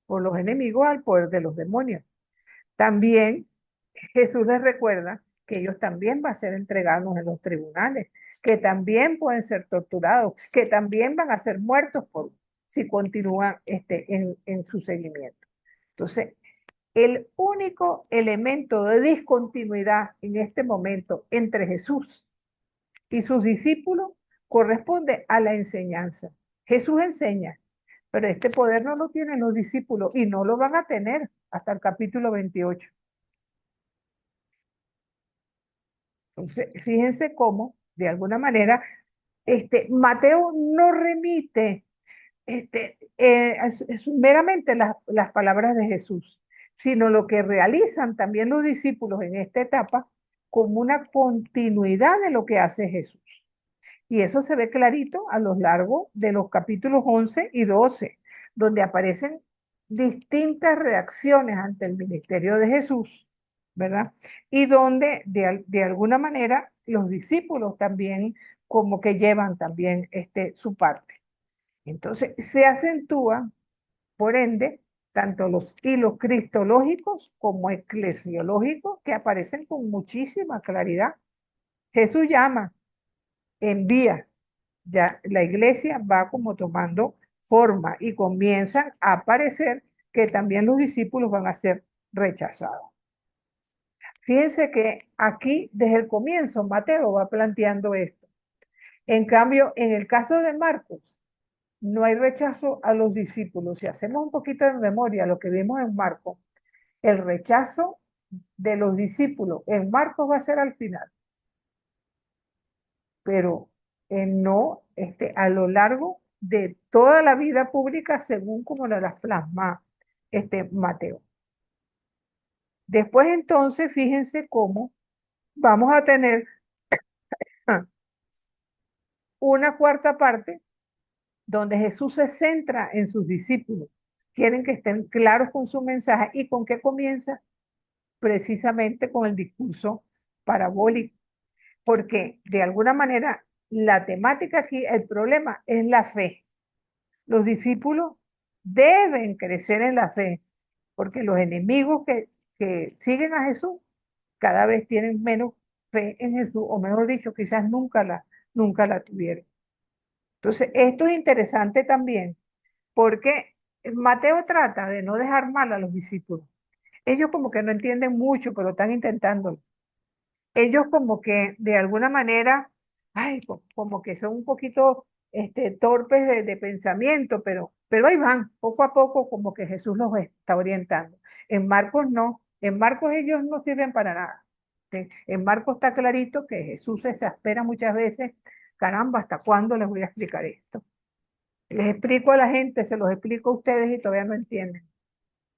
por los enemigos al poder de los demonios. También Jesús les recuerda que ellos también van a ser entregados en los tribunales, que también pueden ser torturados, que también van a ser muertos si continúan en su seguimiento. Entonces, el único elemento de discontinuidad en este momento entre Jesús y sus discípulos corresponde a la enseñanza. Jesús enseña, pero este poder no lo tienen los discípulos y no lo van a tener hasta el capítulo 28. Entonces, fíjense cómo, de alguna manera, Mateo no remite es meramente las palabras de Jesús, sino lo que realizan también los discípulos en esta etapa como una continuidad de lo que hace Jesús. Y eso se ve clarito a lo largo de los capítulos 11 y 12, donde aparecen distintas reacciones ante el ministerio de Jesús, ¿verdad? Y donde de alguna manera los discípulos también como que llevan también su parte. Entonces se acentúa, por ende, tanto los hilos cristológicos como eclesiológicos que aparecen con muchísima claridad. Jesús llama, envía, ya la iglesia va como tomando forma y comienzan a aparecer que también los discípulos van a ser rechazados. Fíjense que aquí desde el comienzo Mateo va planteando esto. En cambio, en el caso de Marcos, no hay rechazo a los discípulos. Si hacemos un poquito de memoria lo que vimos en Marcos, el rechazo de los discípulos en Marcos va a ser al final, pero no a lo largo de toda la vida pública según como las plasma Mateo. Después entonces, fíjense cómo vamos a tener una cuarta parte donde Jesús se centra en sus discípulos. Quieren que estén claros con su mensaje. ¿Y con qué comienza? Precisamente con el discurso parabólico. Porque de alguna manera la temática aquí, el problema es la fe. Los discípulos deben crecer en la fe, porque los enemigos que siguen a Jesús cada vez tienen menos fe en Jesús, o mejor dicho, quizás nunca la tuvieron. Entonces, esto es interesante también, porque Mateo trata de no dejar mal a los discípulos. Ellos como que no entienden mucho, pero están intentándolo. Ellos como que de alguna manera, como que son un poquito torpes de pensamiento, pero ahí van, poco a poco como que Jesús los está orientando. En Marcos no, en Marcos ellos no sirven para nada. ¿Sí? En Marcos está clarito que Jesús se exaspera muchas veces. Caramba, ¿hasta cuándo les voy a explicar esto? Les explico a la gente, se los explico a ustedes y todavía no entienden.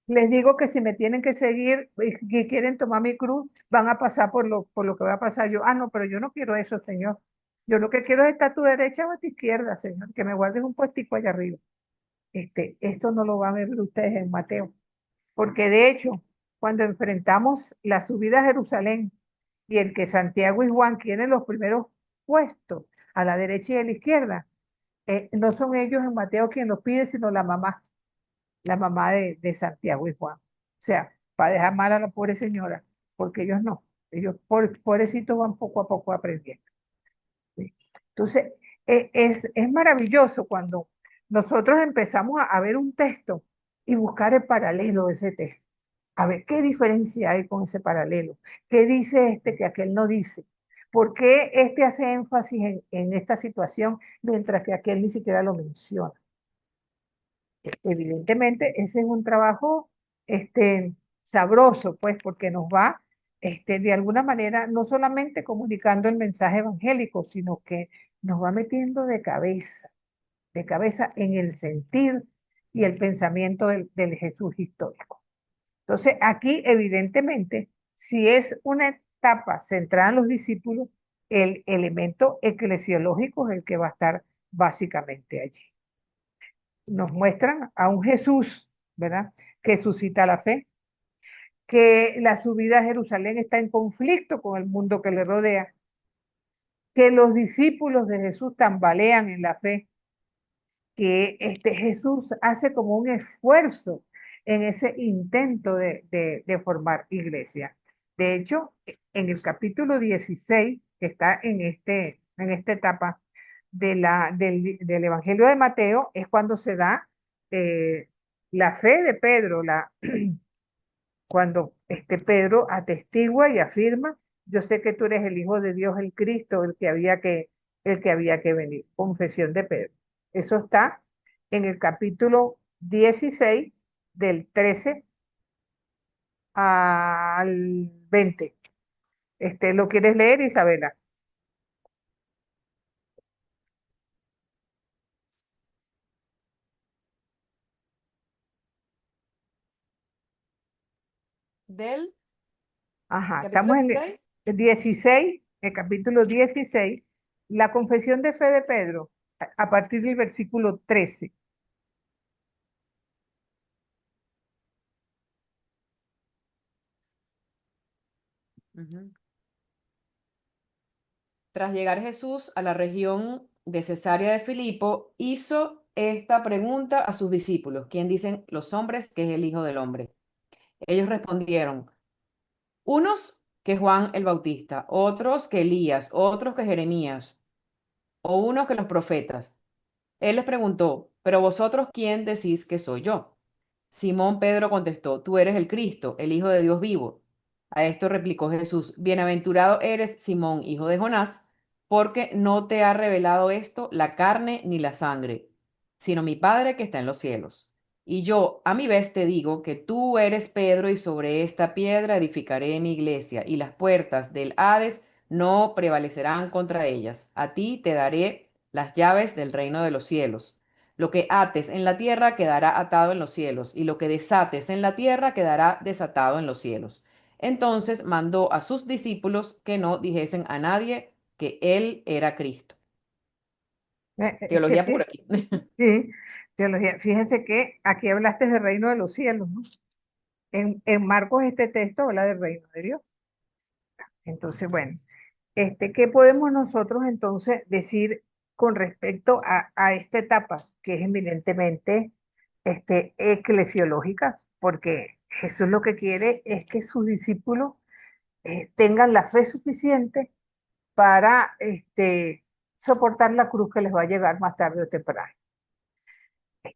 Les digo que si me tienen que seguir y quieren tomar mi cruz, van a pasar por lo que va a pasar yo. No, pero yo no quiero eso, Señor. Yo lo que quiero es estar a tu derecha o a tu izquierda, Señor, que me guardes un puestico allá arriba. Esto no lo van a ver ustedes en Mateo. Porque de hecho, cuando enfrentamos la subida a Jerusalén y el que Santiago y Juan quieren los primeros puestos a la derecha y a la izquierda, no son ellos en Mateo quien los pide, sino la mamá de Santiago y Juan. O sea, para dejar mal a la pobre señora, porque ellos no, ellos pobrecitos van poco a poco aprendiendo. ¿Sí? Entonces, es maravilloso cuando nosotros empezamos a ver un texto y buscar el paralelo de ese texto. A ver, ¿qué diferencia hay con ese paralelo? ¿Qué dice este que aquel no dice? ¿Por qué este hace énfasis en esta situación mientras que aquel ni siquiera lo menciona? Evidentemente, ese es un trabajo sabroso, pues, porque nos va, de alguna manera, no solamente comunicando el mensaje evangélico, sino que nos va metiendo de cabeza en el sentir y el pensamiento del Jesús histórico. Entonces, aquí, evidentemente, si es una etapa centrada en los discípulos, el elemento eclesiológico es el que va a estar básicamente allí. Nos muestran a un Jesús, ¿verdad? Que suscita la fe, que la subida a Jerusalén está en conflicto con el mundo que le rodea, que los discípulos de Jesús tambalean en la fe, que Jesús hace como un esfuerzo en ese intento de formar iglesia. De hecho, en el capítulo 16, que está en esta etapa del Evangelio de Mateo, es cuando se da la fe de Pedro, cuando Pedro atestigua y afirma, yo sé que tú eres el Hijo de Dios, el Cristo, el que había que venir. Confesión de Pedro. Eso está en el capítulo 16, del 13 al 20. ¿Lo quieres leer, Isabela? Del Ajá, capítulo estamos en 16. el 16, el capítulo 16, la confesión de fe de Pedro, a partir del versículo 13. Ujú. Tras llegar Jesús a la región de Cesarea de Filipo, hizo esta pregunta a sus discípulos: ¿Quién dicen los hombres que es el Hijo del Hombre? Ellos respondieron: unos que Juan el Bautista, otros que Elías, otros que Jeremías, o unos que los profetas. Él les preguntó: ¿pero vosotros quién decís que soy yo? Simón Pedro contestó: tú eres el Cristo, el Hijo de Dios vivo. A esto replicó Jesús: bienaventurado eres, Simón, hijo de Jonás, porque no te ha revelado esto la carne ni la sangre, sino mi Padre que está en los cielos. Y yo, a mi vez, te digo que tú eres Pedro, y sobre esta piedra edificaré mi iglesia, y las puertas del Hades no prevalecerán contra ellas. A ti te daré las llaves del reino de los cielos. Lo que ates en la tierra quedará atado en los cielos, y lo que desates en la tierra quedará desatado en los cielos. Entonces mandó a sus discípulos que no dijesen a nadie que él era Cristo. Teología pura aquí. Sí, teología. Fíjense que aquí hablaste del reino de los cielos, ¿no? En Marcos este texto habla del reino de Dios. Entonces, bueno, ¿qué podemos nosotros entonces decir con respecto a esta etapa que es eminentemente eclesiológica? Porque Jesús lo que quiere es que sus discípulos tengan la fe suficiente para soportar la cruz que les va a llegar más tarde o temprano.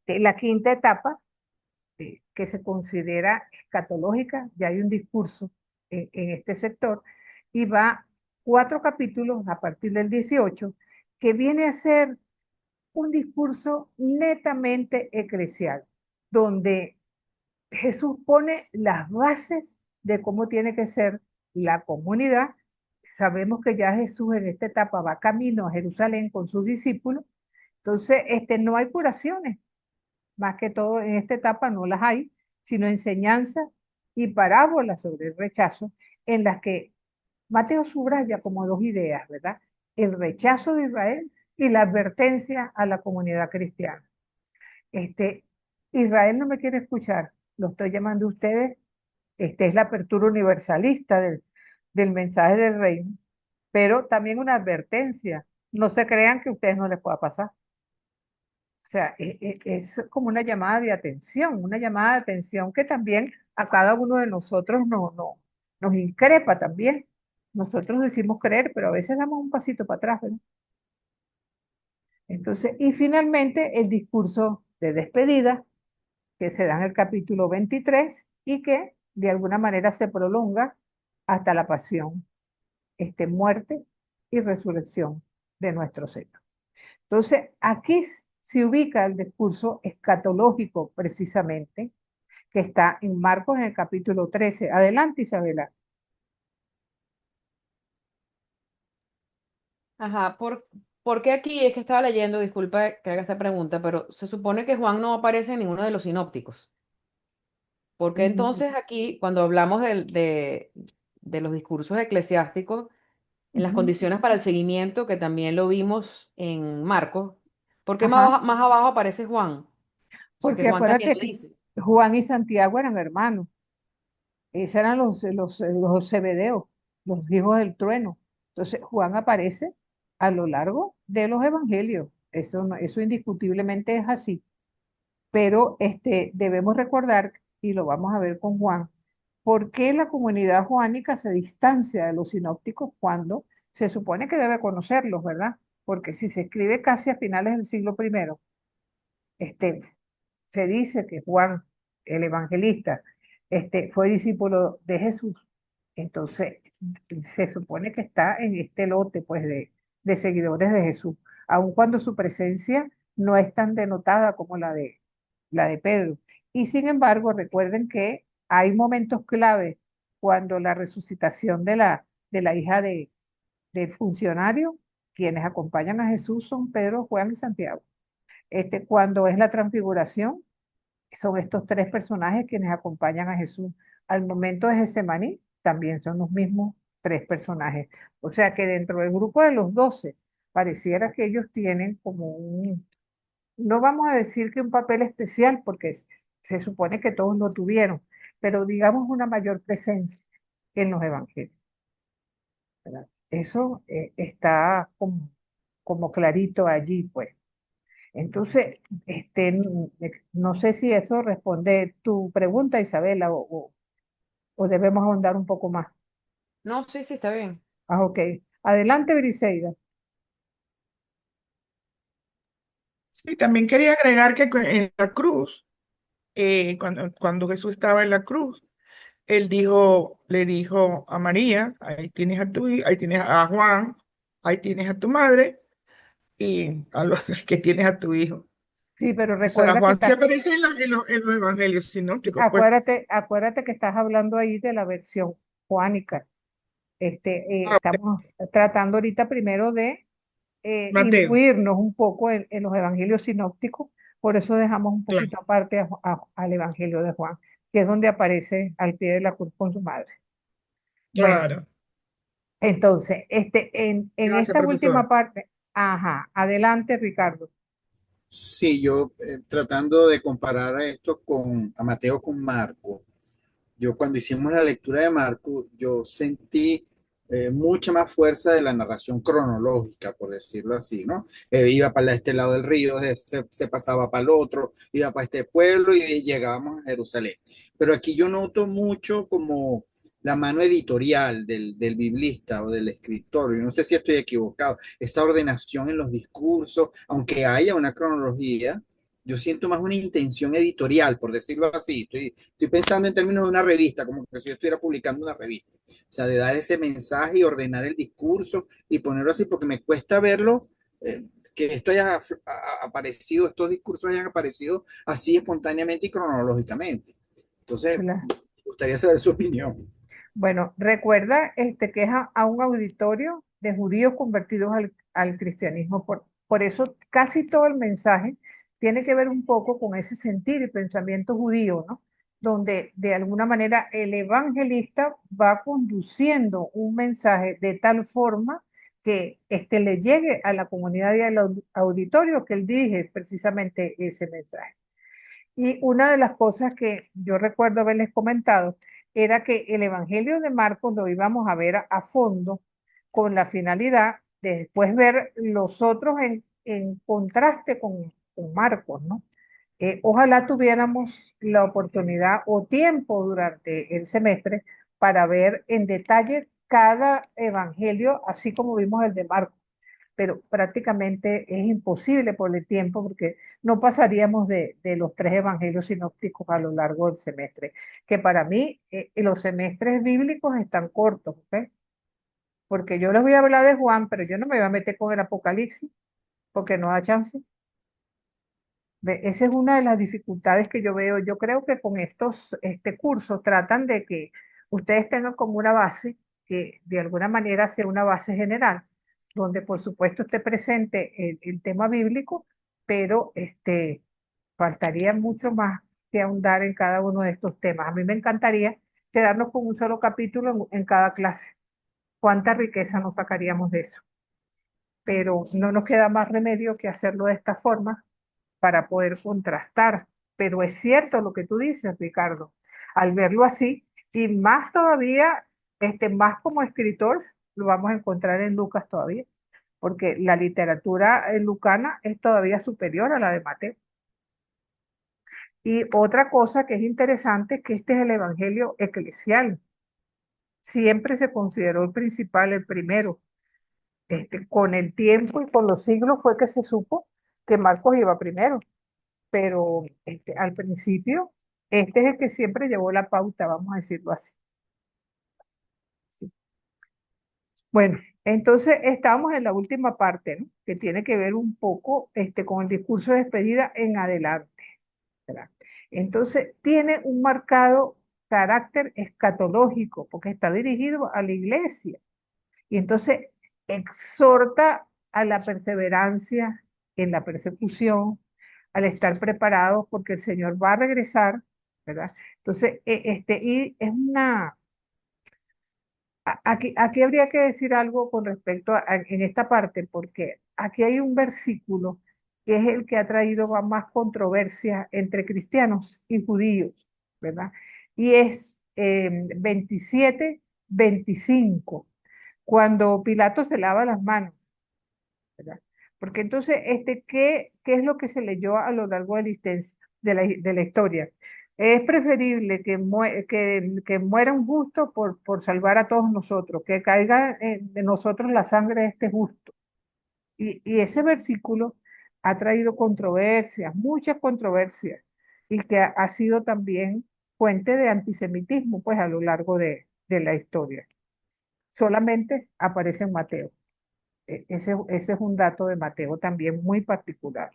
La quinta etapa, que se considera escatológica, ya hay un discurso en este sector, y va 4 capítulos a partir del 18, que viene a ser un discurso netamente eclesial, donde Jesús pone las bases de cómo tiene que ser la comunidad. Sabemos que ya Jesús en esta etapa va camino a Jerusalén con sus discípulos, entonces no hay curaciones, más que todo en esta etapa no las hay, sino enseñanzas y parábolas sobre el rechazo, en las que Mateo subraya como dos ideas, ¿verdad? El rechazo de Israel y la advertencia a la comunidad cristiana. Israel no me quiere escuchar, lo estoy llamando a ustedes, es la apertura universalista del mensaje del reino, pero también una advertencia, no se crean que a ustedes no les pueda pasar. sea, es como una llamada de atención que también a cada uno de nosotros nos increpa también. Nosotros decimos creer, pero a veces damos un pasito para atrás, ¿verdad? Entonces, y finalmente el discurso de despedida que se da en el capítulo 23 y que de alguna manera se prolonga hasta la pasión, muerte y resurrección de nuestro Señor. Entonces, aquí se ubica el discurso escatológico precisamente, que está en Marcos en el capítulo 13. Adelante, Isabela. Ajá, ¿por qué aquí es que estaba leyendo, disculpa que haga esta pregunta, pero se supone que Juan no aparece en ninguno de los sinópticos? ¿Por qué entonces aquí, cuando hablamos de los discursos eclesiásticos, en las Ujú. condiciones para el seguimiento, que también lo vimos en Marcos, ¿por qué Ajá, más abajo aparece Juan? O sea, que porque Juan también acuérdate lo que dice. Juan y Santiago eran hermanos. Esos eran los Zebedeos, los hijos del trueno. Entonces, Juan aparece a lo largo de los evangelios. Eso, eso indiscutiblemente es así. Pero debemos recordar, y lo vamos a ver con Juan, por qué la comunidad juánica se distancia de los sinópticos cuando se supone que debe conocerlos, ¿verdad? Porque si se escribe casi a finales del siglo primero, este, se dice que Juan, el evangelista, fue discípulo de Jesús. Entonces, se supone que está en este lote, pues, de seguidores de Jesús, aun cuando su presencia no es tan denotada como la de Pedro. Y sin embargo, recuerden que hay momentos clave cuando la resucitación de la hija del funcionario, quienes acompañan a Jesús son Pedro, Juan y Santiago. Cuando es la transfiguración, son estos tres personajes quienes acompañan a Jesús. Al momento de Getsemaní, también son los mismos tres personajes. O sea que dentro del grupo de los 12, pareciera que ellos tienen como no vamos a decir que un papel especial, porque se supone que todos lo tuvieron, pero digamos una mayor presencia en los evangelios, ¿verdad? Eso está como clarito allí, pues. Entonces, no sé si eso responde tu pregunta, Isabela, o debemos ahondar un poco más. No, sí, sí, está bien. Ah, ok. Adelante, Briseida. Sí, también quería agregar que en la cruz, cuando Jesús estaba en la cruz, él le dijo a María, ahí tienes ahí tienes a Juan, ahí tienes a tu madre y a los que tienes a tu hijo. Sí, pero O sea, recuerda que Juan sí aparece en los evangelios sinópticos, pues. acuérdate que estás hablando ahí de la versión juánica. Ah, Estamos tratando ahorita primero de Mateo, imbuirnos un poco en los evangelios sinópticos, por eso dejamos un claro, poquito aparte al evangelio de Juan, que es donde aparece al pie de la cruz con su madre. Bueno, claro. entonces, en Gracias, esta profesora. última parte, ajá, adelante, Ricardo. Sí, yo tratando de comparar esto a Mateo con Marco. Yo cuando hicimos la lectura de Marco, yo sentí mucha más fuerza de la narración cronológica, por decirlo así, ¿no? Iba para este lado del río, se pasaba para el otro, iba para este pueblo y llegábamos a Jerusalén. Pero aquí yo noto mucho como la mano editorial del biblista o del escritor. Yo no sé si estoy equivocado. Esa ordenación en los discursos, aunque haya una cronología, yo siento más una intención editorial, por decirlo así. Estoy pensando en términos de una revista, como que si yo estuviera publicando una revista. O sea, de dar ese mensaje y ordenar el discurso y ponerlo así, porque me cuesta verlo, que esto haya aparecido, estos discursos hayan aparecido así espontáneamente y cronológicamente. Entonces, Hola. me gustaría saber su opinión. Bueno, recuerda que es a un auditorio de judíos convertidos al cristianismo. Por eso casi todo el mensaje tiene que ver un poco con ese sentir y pensamiento judío, ¿no? Donde de alguna manera el evangelista va conduciendo un mensaje de tal forma que le llegue a la comunidad y al auditorio que él dirige precisamente ese mensaje. Y una de las cosas que yo recuerdo haberles comentado era que el Evangelio de Marcos lo íbamos a ver a fondo con la finalidad de después ver los otros en contraste con Marcos, ¿no? Ojalá tuviéramos la oportunidad o tiempo durante el semestre para ver en detalle cada evangelio, así como vimos el de Marcos, pero prácticamente es imposible por el tiempo porque no pasaríamos de los 3 evangelios sinópticos a lo largo del semestre, que para mí los semestres bíblicos están cortos, ¿ok? Porque yo les voy a hablar de Juan, pero yo no me voy a meter con el Apocalipsis porque no da chance. Esa es una de las dificultades que yo veo. Yo creo que con estos cursos tratan de que ustedes tengan como una base, que de alguna manera sea una base general, donde por supuesto esté presente el tema bíblico, pero faltaría mucho más que ahondar en cada uno de estos temas. A mí me encantaría quedarnos con un solo capítulo en cada clase. ¿Cuánta riqueza nos sacaríamos de eso? Pero no nos queda más remedio que hacerlo de esta forma para poder contrastar. Pero es cierto lo que tú dices, Ricardo, al verlo así, y más todavía, más como escritor, lo vamos a encontrar en Lucas todavía, porque la literatura lucana es todavía superior a la de Mateo. Y otra cosa que es interesante es que este es el evangelio eclesial. Siempre se consideró el principal, el primero. Con el tiempo y con los siglos fue que se supo que Marcos iba primero, pero al principio este es el que siempre llevó la pauta, vamos a decirlo así. Sí. Bueno, entonces estamos en la última parte, ¿no? Que tiene que ver un poco con el discurso de despedida en adelante, ¿verdad? Entonces tiene un marcado carácter escatológico porque está dirigido a la iglesia. Y entonces exhorta a la perseverancia en la persecución, al estar preparados porque el Señor va a regresar, ¿verdad? Entonces, y es aquí habría que decir algo con respecto en esta parte, porque aquí hay un versículo que es el que ha traído más controversia entre cristianos y judíos, ¿verdad? Y es 27-25 cuando Pilato se lava las manos, ¿verdad? Porque entonces, ¿qué es lo que se leyó a lo largo de la historia? Es preferible que muera un justo por salvar a todos nosotros, que caiga de nosotros la sangre de este justo. Y ese versículo ha traído controversias, muchas controversias, y que ha sido también fuente de antisemitismo, pues, a lo largo de la historia. Solamente aparece en Mateo. Ese es un dato de Mateo también muy particular.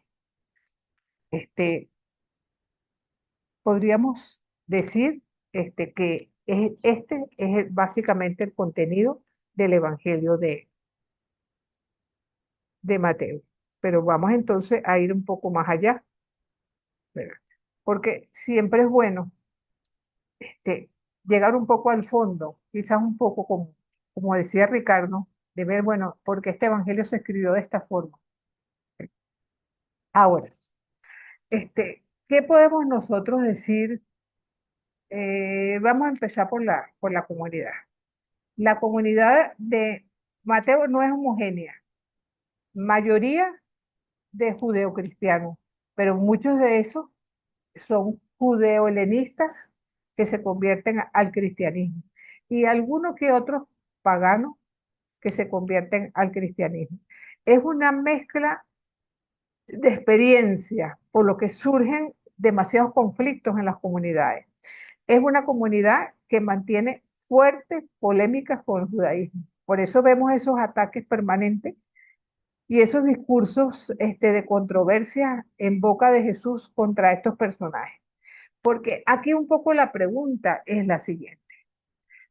Podríamos decir que es básicamente el contenido del Evangelio de Mateo. Pero vamos entonces a ir un poco más allá, ¿verdad? Porque siempre es bueno llegar un poco al fondo, quizás un poco como decía Ricardo, de ver, bueno, porque este Evangelio se escribió de esta forma. Ahora, ¿qué podemos nosotros decir? Vamos a empezar por la comunidad. La comunidad de Mateo no es homogénea, mayoría de judeocristianos, pero muchos de esos son judeo-helenistas que se convierten al cristianismo y algunos que otros paganos que se convierten al cristianismo. Es una mezcla de experiencias, por lo que surgen demasiados conflictos en las comunidades. Es una comunidad que mantiene fuertes polémicas con el judaísmo. Por eso vemos esos ataques permanentes y esos discursos de controversia en boca de Jesús contra estos personajes. Porque aquí un poco la pregunta es la siguiente.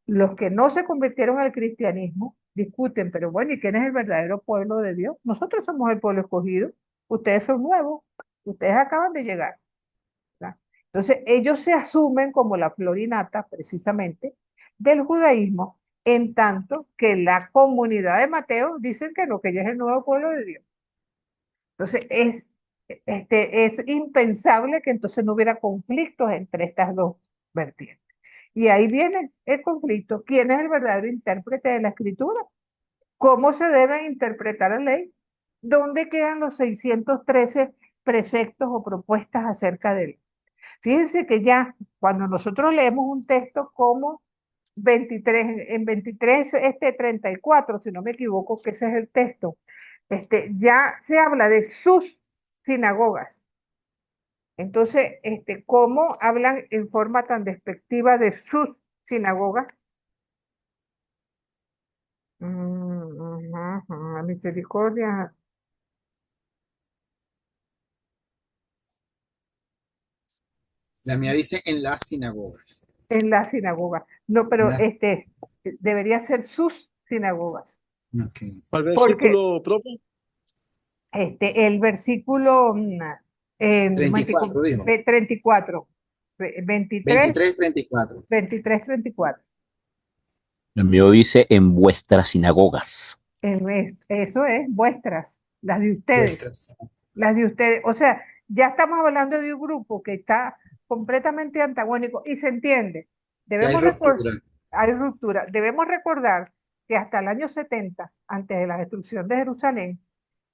Los que no se convirtieron al cristianismo discuten, pero bueno, ¿y quién es el verdadero pueblo de Dios? Nosotros somos el pueblo escogido, ustedes son nuevos, ustedes acaban de llegar, ¿verdad? Entonces, ellos se asumen como la flor y nata, precisamente, del judaísmo, en tanto que la comunidad de Mateo dicen que no, que ella es el nuevo pueblo de Dios. Entonces, es impensable que entonces no hubiera conflictos entre estas dos vertientes. Y ahí viene el conflicto. ¿Quién es el verdadero intérprete de la escritura? ¿Cómo se debe interpretar la ley? ¿Dónde quedan los 613 preceptos o propuestas acerca de él. Fíjense que ya cuando nosotros leemos un texto como 23, en 23, 34, si no me equivoco, que ese es el texto, ya se habla de sus sinagogas. Entonces, ¿cómo hablan en forma tan despectiva de sus sinagogas? La misericordia La mía dice en las sinagogas. en la sinagoga. No, pero Las- debería ser sus sinagogas. ok. ¿Cuál Porque versículo, profe? el versículo, un momentico, 34, dijo. 34, 23, 23, 34. 23, 34. El mío dice en vuestras sinagogas. Eso es vuestras, las de ustedes. Vuestras. Las de ustedes. O sea, ya estamos hablando de un grupo que está completamente antagónico y se entiende. Ya hay Debemos recordar, ruptura. hay ruptura. Debemos recordar que hasta el año 70, antes de la destrucción de Jerusalén,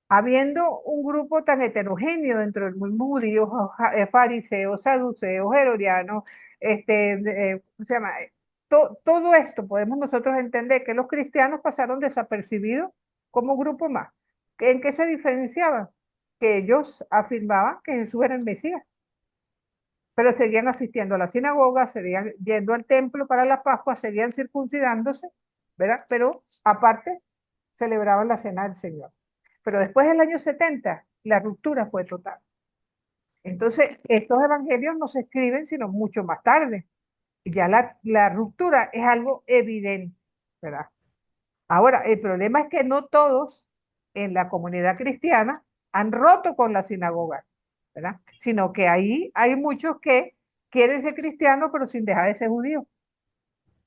habiendo un grupo tan heterogéneo dentro del mismo judío, fariseos, saduceos, herodianos, ¿cómo se llama? Todo esto podemos nosotros entender que los cristianos pasaron desapercibidos como grupo más. ¿En qué se diferenciaban? Que ellos afirmaban que Jesús era el Mesías, pero seguían asistiendo a la sinagoga, seguían yendo al templo para la Pascua, seguían circuncidándose, ¿verdad? Pero aparte celebraban la cena del Señor. Pero después del año 70, la ruptura fue total. Entonces, estos evangelios no se escriben sino mucho más tarde. Y ya la ruptura es algo evidente, ¿verdad? Ahora, el problema es que no todos en la comunidad cristiana han roto con la sinagoga, ¿verdad? Sino que ahí hay muchos que quieren ser cristianos pero sin dejar de ser judíos.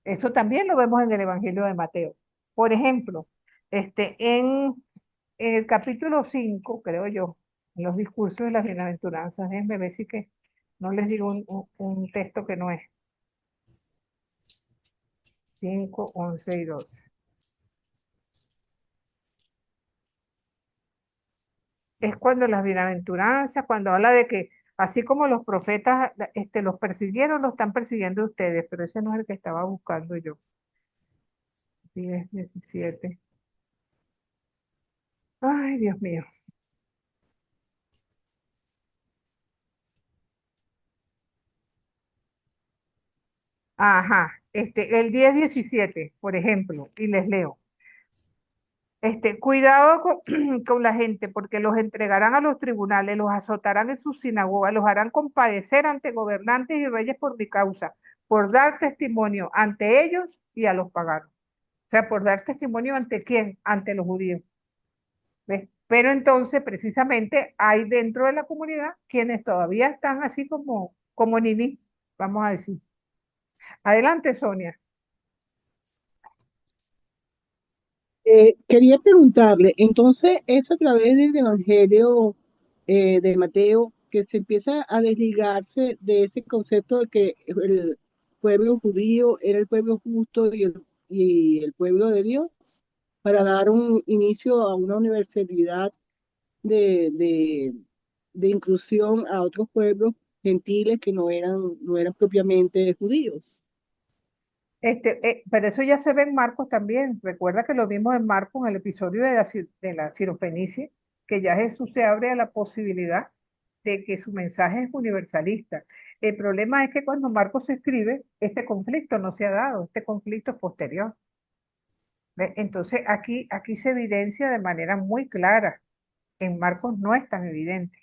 Eso también lo vemos en el Evangelio de Mateo. Por ejemplo, en el capítulo 5, creo yo, en los discursos de las bienaventuranzas, déjenme ver si que no les digo un texto que no es. 5, 11 y 12. Es cuando las bienaventuranzas, cuando habla de que así como los profetas los persiguieron, los están persiguiendo ustedes, pero ese no es el que estaba buscando yo. 10, 17. Ay, Dios mío. Ajá, el 10, 17, por ejemplo, y les leo. Cuidado con la gente, porque los entregarán a los tribunales, los azotarán en sus sinagogas, los harán compadecer ante gobernantes y reyes por mi causa, por dar testimonio ante ellos y a los paganos. O sea, por dar testimonio ante quién, ante los judíos. ¿Ves? Pero entonces, precisamente, hay dentro de la comunidad quienes todavía están así como Nini, vamos a decir. Adelante, Sonia. Quería preguntarle, entonces es a través del Evangelio de Mateo que se empieza a desligarse de ese concepto de que el pueblo judío era el pueblo justo y el pueblo de Dios, para dar un inicio a una universalidad de, de, de inclusión a otros pueblos gentiles que no eran propiamente judíos. Pero eso ya se ve en Marcos también. Recuerda que lo vimos en Marcos en el episodio de la Sirofenicia, que ya Jesús se abre a la posibilidad de que su mensaje es universalista. El problema es que cuando Marcos se escribe, este conflicto no se ha dado, este conflicto es posterior. ¿Ve? Entonces aquí se evidencia de manera muy clara. En Marcos no es tan evidente,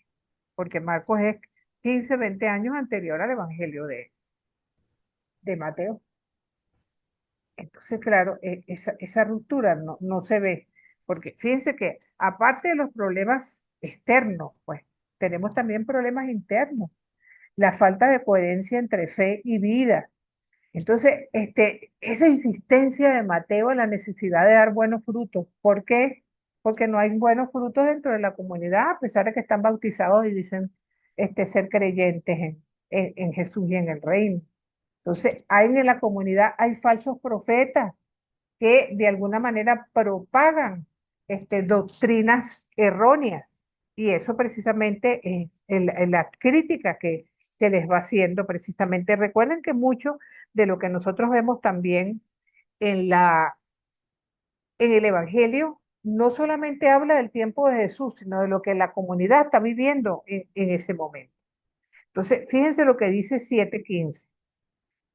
porque Marcos es 15, 20 años anterior al Evangelio de Mateo. Entonces, claro, esa ruptura no se ve, porque fíjense que aparte de los problemas externos, pues tenemos también problemas internos, la falta de coherencia entre fe y vida. Entonces, esa insistencia de Mateo en la necesidad de dar buenos frutos, ¿por qué? Porque no hay buenos frutos dentro de la comunidad, a pesar de que están bautizados y dicen ser creyentes en Jesús y en el reino. Entonces, hay en la comunidad, hay falsos profetas que de alguna manera propagan doctrinas erróneas. Y eso precisamente es la crítica que les va haciendo precisamente. Recuerden que mucho de lo que nosotros vemos también en en el Evangelio no solamente habla del tiempo de Jesús, sino de lo que la comunidad está viviendo en ese momento. Entonces, fíjense lo que dice 7:15.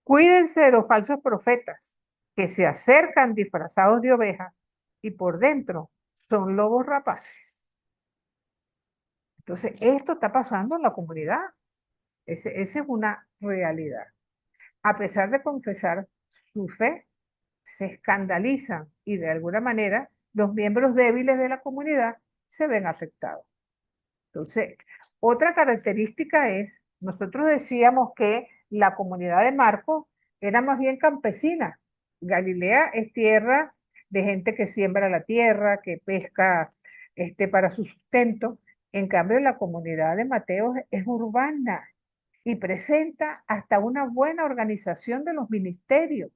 Cuídense de los falsos profetas que se acercan disfrazados de ovejas y por dentro son lobos rapaces. Entonces, esto está pasando en la comunidad. Esa es una realidad. A pesar de confesar su fe, se escandalizan y de alguna manera los miembros débiles de la comunidad se ven afectados. Entonces, otra característica es, nosotros decíamos que la comunidad de Marcos era más bien campesina. Galilea es tierra de gente que siembra la tierra, que pesca para su sustento. En cambio, la comunidad de Mateo es urbana y presenta hasta una buena organización de los ministerios.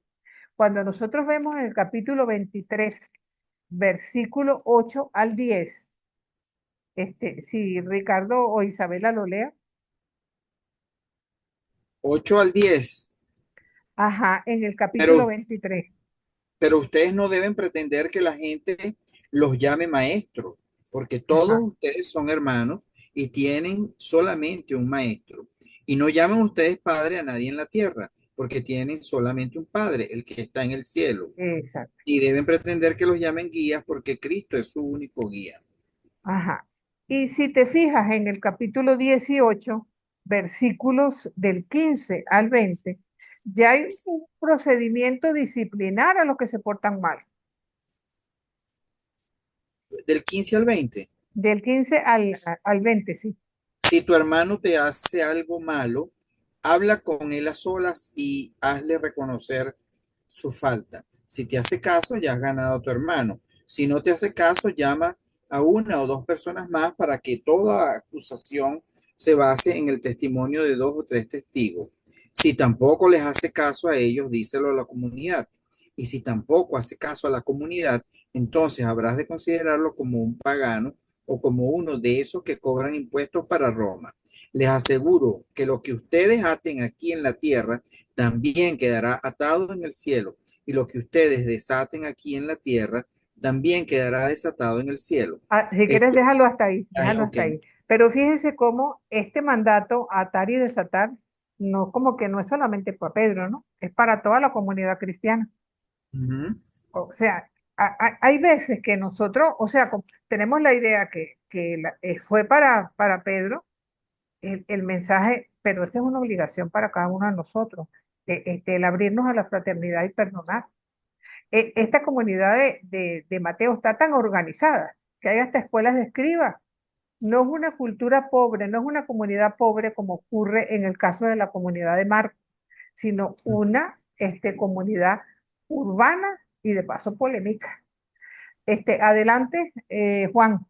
Cuando nosotros vemos en el capítulo 23, versículo 8 al 10, si Ricardo o Isabela lo lea. 8 al 10. Ajá, en el capítulo Pero 23. Pero ustedes no deben pretender que la gente los llame maestro, porque todos Ajá, ustedes son hermanos y tienen solamente un maestro. Y no llamen ustedes padre a nadie en la tierra, porque tienen solamente un padre, el que está en el cielo. exacto. Y deben pretender que los llamen guías, porque Cristo es su único guía. Ajá. Y si te fijas en el capítulo 18, versículos del 15 al 20, ya hay un procedimiento disciplinar a los que se portan mal. Del 15 al 20. Del 15 al 20, sí. Si tu hermano te hace algo malo, habla con él a solas y hazle reconocer su falta. Si te hace caso, ya has ganado a tu hermano. Si no te hace caso, llama a una o dos personas más para que toda acusación se base en el testimonio de dos o tres testigos. Si tampoco les hace caso a ellos, díselo a la comunidad. Y si tampoco hace caso a la comunidad, entonces habrás de considerarlo como un pagano o como uno de esos que cobran impuestos para Roma. Les aseguro que lo que ustedes aten aquí en la tierra también quedará atado en el cielo, y lo que ustedes desaten aquí en la tierra también quedará desatado en el cielo. Ah, si quieres, Esto, déjalo hasta ahí, déjalo ok. hasta ahí. Pero fíjense cómo este mandato, atar y desatar, no como que no es solamente para Pedro, ¿no? Es para toda la comunidad cristiana. Ujú. O sea, hay veces que nosotros, o sea, tenemos la idea que fue para Pedro el mensaje, pero esa es una obligación para cada uno de nosotros, el abrirnos a la fraternidad y perdonar. Esta comunidad de Mateo está tan organizada que hay hasta escuelas de escribas. No es una cultura pobre, no es una comunidad pobre como ocurre en el caso de la comunidad de Marcos, sino una comunidad urbana y de paso polémica. Adelante, Juan.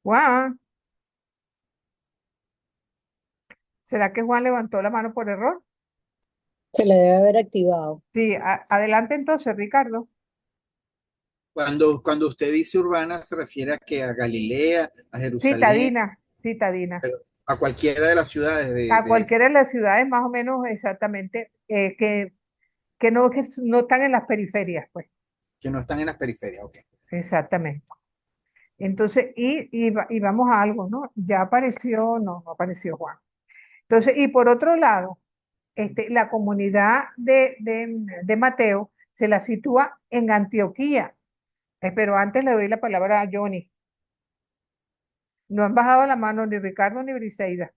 Juan, ¿será que Juan levantó la mano por error? Se le debe haber activado. Sí, adelante entonces, Ricardo. Cuando usted dice urbana, se refiere a que a Galilea, a Jerusalén, Citadina, citadina. pero a cualquiera de las ciudades A cualquiera de las ciudades más o menos exactamente, que no están en las periferias, pues. que no están en las periferias. Ok. Exactamente. Entonces, y vamos a algo, ¿no? Ya apareció, no apareció Juan. Entonces, y por otro lado, la comunidad de Mateo se la sitúa en Antioquía. Pero antes le doy la palabra a Johnny. No han bajado la mano ni Ricardo ni Briseida.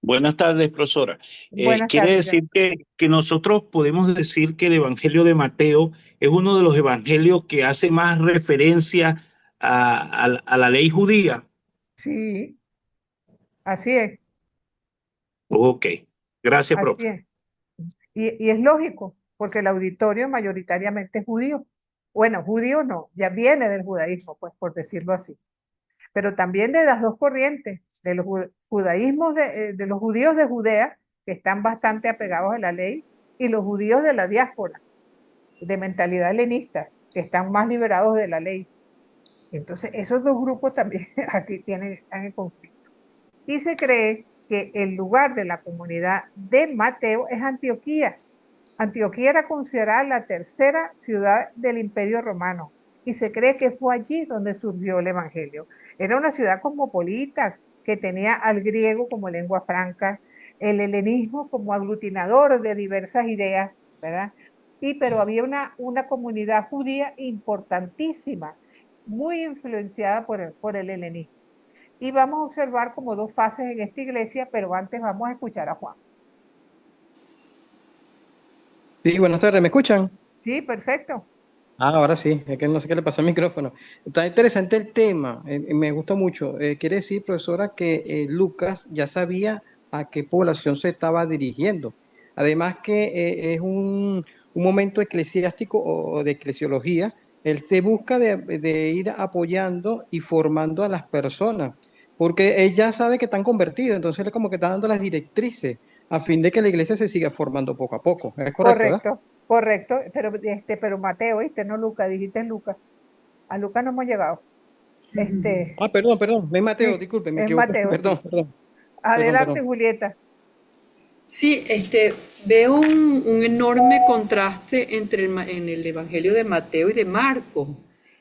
Buenas tardes, profesora. Buenas Quiere tardes, decir Johnny. que nosotros podemos decir que el Evangelio de Mateo es uno de los evangelios que hace más referencia a la ley judía. Sí, así es, Ok, gracias, así profe. es. Y es lógico, porque el auditorio mayoritariamente es judío. Bueno, judío no, ya viene del judaísmo, pues por decirlo así. Pero también de las dos corrientes, de los judaísmos de los judíos de Judea, que están bastante apegados a la ley, y los judíos de la diáspora, de mentalidad helenista, que están más liberados de la ley. Entonces, esos dos grupos también aquí están en conflicto. Y se cree que el lugar de la comunidad de Mateo es Antioquía. Antioquía era considerada la tercera ciudad del Imperio Romano y se cree que fue allí donde surgió el Evangelio. Era una ciudad cosmopolita que tenía al griego como lengua franca, el helenismo como aglutinador de diversas ideas, ¿verdad? Pero había una comunidad judía importantísima, muy influenciada por el helenismo. Y vamos a observar como dos fases en esta iglesia, pero antes vamos a escuchar a Juan. Sí, buenas tardes, ¿me escuchan? Sí, perfecto. Ahora sí, es que no sé qué le pasó al micrófono. Está interesante el tema, me gustó mucho. Quiere decir, profesora, que Lucas ya sabía a qué población se estaba dirigiendo. Además que es un momento eclesiástico o de eclesiología. Él se busca de ir apoyando y formando a las personas, porque él ya sabe que están convertidos, entonces él como que está dando las directrices a fin de que la iglesia se siga formando poco a poco. ¿Es correcto, verdad? Correcto, pero Mateo, ¿viste? No Lucas, dijiste Lucas. A Lucas no hemos llegado. Perdón, no es Mateo, Sí, disculpe, me es equivoqué. Mateo, Perdón, sí. perdón. Adelante, Julieta. Sí, veo un enorme contraste en el Evangelio de Mateo y de Marcos.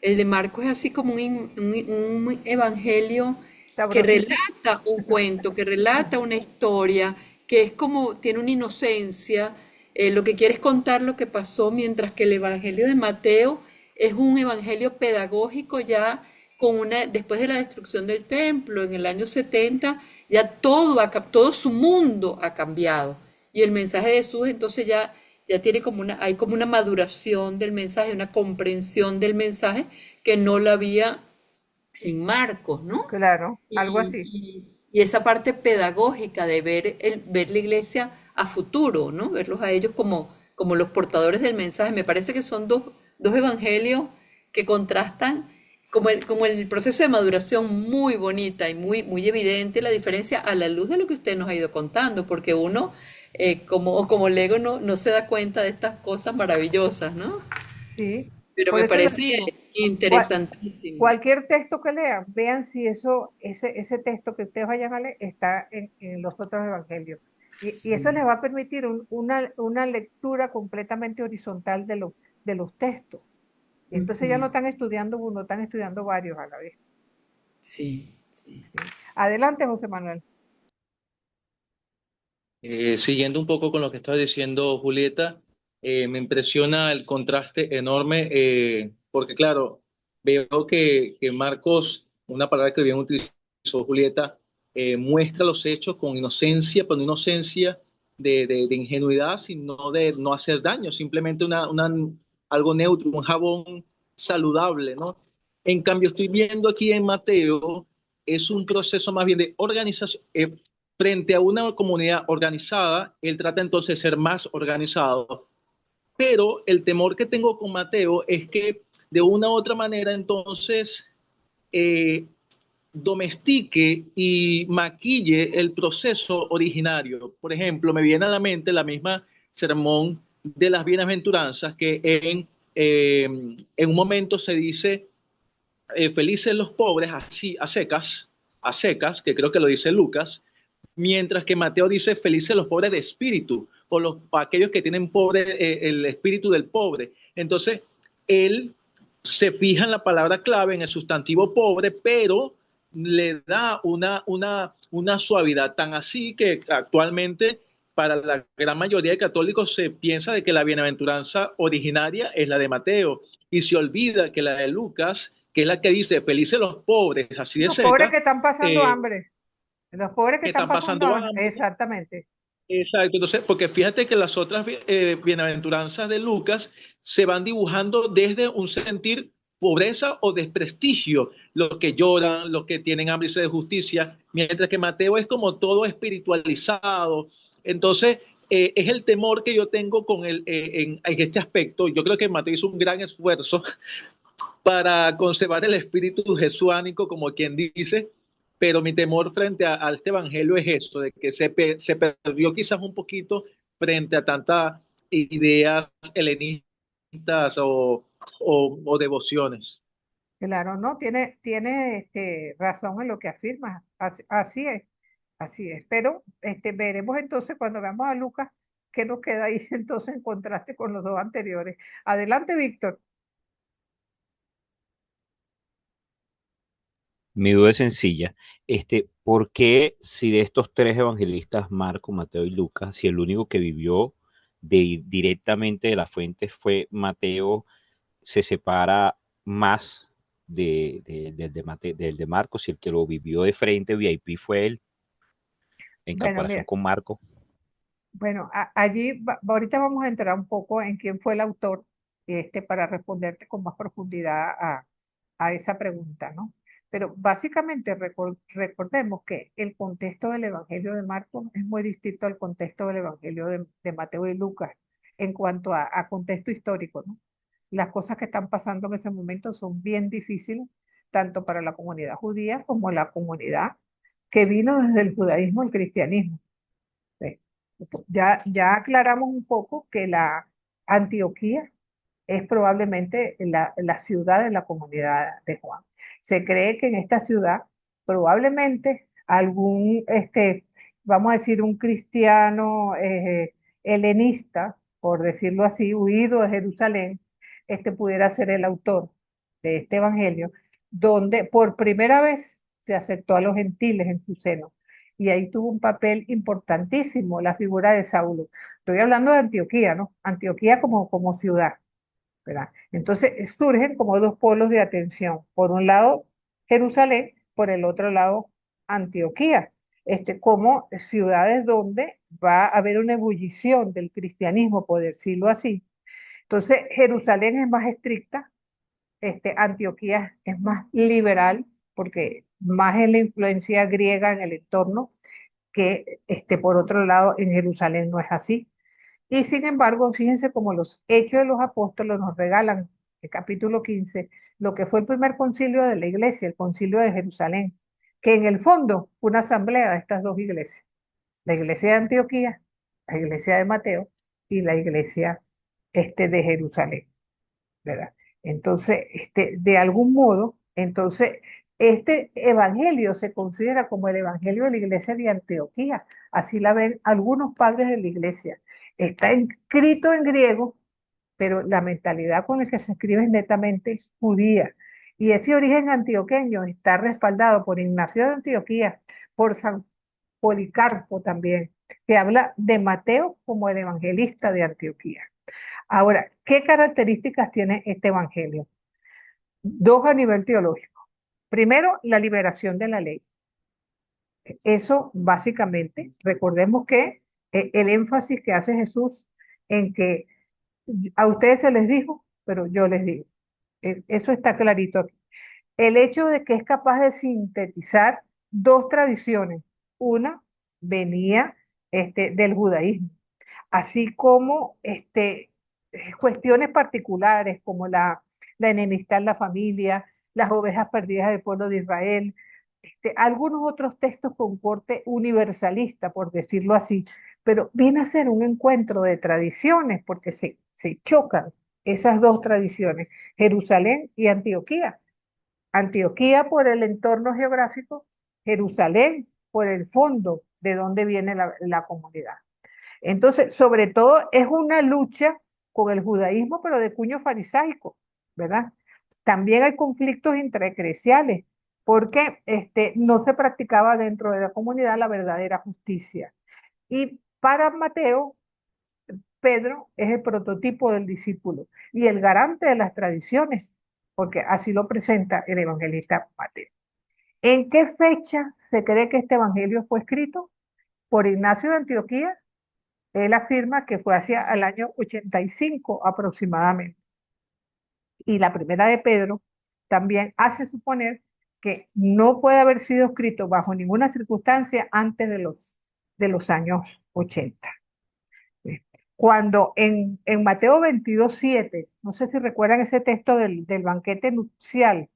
El de Marcos es así como un evangelio que Sabrosito. relata un cuento, que relata una historia, que es como, tiene una inocencia, lo que quiere es contar lo que pasó, mientras que el Evangelio de Mateo es un evangelio pedagógico ya después de la destrucción del templo en el año 70, ya todo su mundo ha cambiado. Y el mensaje de Jesús entonces ya tiene hay como una maduración del mensaje, una comprensión del mensaje que no la había en Marcos, ¿no? Claro, algo así. Y esa parte pedagógica de ver la iglesia a futuro, ¿no? Verlos a ellos como los portadores del mensaje. Me parece que son dos evangelios que contrastan como el proceso de maduración muy bonita y muy evidente la diferencia a la luz de lo que usted nos ha ido contando, porque uno como lego no se da cuenta de estas cosas maravillosas, ¿no? Sí. Pero Por me eso les parece digo, interesantísimo. cualquier texto que lean, vean si ese texto que ustedes vayan a leer está en los otros evangelios. Y eso les va a permitir una lectura completamente horizontal de los textos. Y entonces ya no están estudiando uno, están estudiando varios a la vez. Sí. Adelante, José Manuel. Siguiendo un poco con lo que estaba diciendo Julieta, me impresiona el contraste enorme, porque claro, veo que Marcos, una palabra que bien utilizó Julieta, muestra los hechos con inocencia, pero no inocencia de ingenuidad, sino de no hacer daño, simplemente algo neutro, un jabón saludable, ¿no? En cambio, estoy viendo aquí en Mateo, es un proceso más bien de organización. Frente a una comunidad organizada, él trata entonces de ser más organizado. Pero el temor que tengo con Mateo es que de una u otra manera entonces domestique y maquille el proceso originario. Por ejemplo, me viene a la mente la misma sermón de las bienaventuranzas que en un momento se dice felices los pobres así a secas, que creo que lo dice Lucas, mientras que Mateo dice felices los pobres de espíritu, o aquellos que tienen el espíritu del pobre. Entonces, él se fija en la palabra clave, en el sustantivo pobre, pero le da una suavidad tan así que actualmente para la gran mayoría de católicos se piensa de que la bienaventuranza originaria es la de Mateo y se olvida que la de Lucas, que es la que dice felices los pobres, así de Los pobres seca, que están pasando hambre. Los pobres que están pasando hambre. hambre. Exactamente. Exacto, entonces, porque fíjate que las otras bienaventuranzas de Lucas se van dibujando desde un sentir pobreza o desprestigio, los que lloran, los que tienen hambre y sed de justicia, mientras que Mateo es como todo espiritualizado. Entonces, es el temor que yo tengo en este aspecto. Yo creo que Mateo hizo un gran esfuerzo para conservar el espíritu jesuánico, como quien dice, pero mi temor frente a este evangelio es eso, de que se perdió quizás un poquito frente a tanta ideas helenistas o devociones. Claro, no, tiene razón en lo que afirma. Así es, así es. Pero veremos entonces cuando veamos a Lucas qué nos queda ahí entonces en contraste con los dos anteriores. Adelante, Víctor. Mi duda es sencilla. ¿Por qué si de estos tres evangelistas, Marco, Mateo y Lucas, si el único que vivió directamente de la fuente fue Mateo, se separa más del de Marcos, si el que lo vivió de frente, VIP, fue él, en Bueno, comparación mira, con Marco? bueno, allí ahorita vamos a entrar un poco en quién fue el autor, para responderte con más profundidad a esa pregunta, ¿no? Pero básicamente recordemos que el contexto del Evangelio de Marcos es muy distinto al contexto del Evangelio de Mateo y Lucas en cuanto a contexto histórico, ¿no? Las cosas que están pasando en ese momento son bien difíciles, tanto para la comunidad judía como la comunidad que vino desde el judaísmo al cristianismo. ¿Sí? Ya aclaramos un poco que la Antioquía es probablemente la ciudad de la comunidad de Juan. Se cree que en esta ciudad probablemente algún, vamos a decir, un cristiano helenista, por decirlo así, huido de Jerusalén, pudiera ser el autor de este evangelio, donde por primera vez se aceptó a los gentiles en su seno. Y ahí tuvo un papel importantísimo la figura de Saulo. Estoy hablando de Antioquía, ¿no? Antioquía como ciudad. ¿Verdad? Entonces surgen como dos polos de atención. Por un lado, Jerusalén, por el otro lado, Antioquía, como ciudades donde va a haber una ebullición del cristianismo, por decirlo así. Entonces, Jerusalén es más estricta, Antioquía es más liberal, porque más es la influencia griega en el entorno, que por otro lado en Jerusalén no es así. Y sin embargo, fíjense cómo los Hechos de los Apóstoles nos regalan, el capítulo 15, lo que fue el primer concilio de la iglesia, el concilio de Jerusalén, que en el fondo fue una asamblea de estas dos iglesias, la iglesia de Antioquía, la iglesia de Mateo y la iglesia de Jerusalén, ¿verdad? Entonces, de algún modo, entonces, este evangelio se considera como el evangelio de la iglesia de Antioquía. Así la ven algunos padres de la iglesia. Está escrito en griego, pero la mentalidad con la que se escribe es netamente judía. Y ese origen antioqueño está respaldado por Ignacio de Antioquía, por San Policarpo también, que habla de Mateo como el evangelista de Antioquía. Ahora, ¿qué características tiene este evangelio? Dos a nivel teológico. Primero, la liberación de la ley. Eso básicamente, recordemos que el énfasis que hace Jesús en que a ustedes se les dijo, pero yo les digo. Eso está clarito aquí. El hecho de que es capaz de sintetizar dos tradiciones. Una venía del judaísmo, así como cuestiones particulares como la enemistad en la familia, las ovejas perdidas del pueblo de Israel, algunos otros textos con corte universalista, por decirlo así, pero viene a ser un encuentro de tradiciones porque se chocan esas dos tradiciones, Jerusalén y Antioquía. Antioquía por el entorno geográfico, Jerusalén por el fondo de donde viene la comunidad. Entonces, sobre todo es una lucha con el judaísmo, pero de cuño farisaico, ¿verdad? También hay conflictos intraeclesiales, porque no se practicaba dentro de la comunidad la verdadera justicia. Y para Mateo, Pedro es el prototipo del discípulo y el garante de las tradiciones, porque así lo presenta el evangelista Mateo. ¿En qué fecha se cree que este evangelio fue escrito? Por Ignacio de Antioquía. Él afirma que fue hacia el año 85 aproximadamente. Y la primera de Pedro también hace suponer que no puede haber sido escrito bajo ninguna circunstancia antes de los años 80. Cuando en Mateo 22:7, no sé si recuerdan ese texto del banquete nupcial,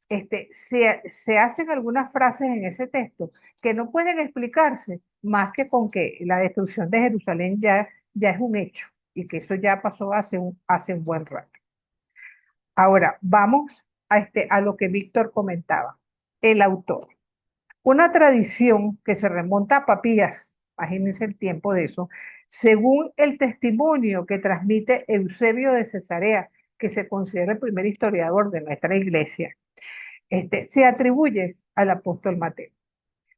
se hacen algunas frases en ese texto que no pueden explicarse más que con que la destrucción de Jerusalén ya es un hecho, y que eso ya pasó hace un buen rato. Ahora, vamos a lo que Víctor comentaba, el autor. Una tradición que se remonta a Papías, imagínense el tiempo de eso, según el testimonio que transmite Eusebio de Cesarea, que se considera el primer historiador de nuestra iglesia, se atribuye al apóstol Mateo.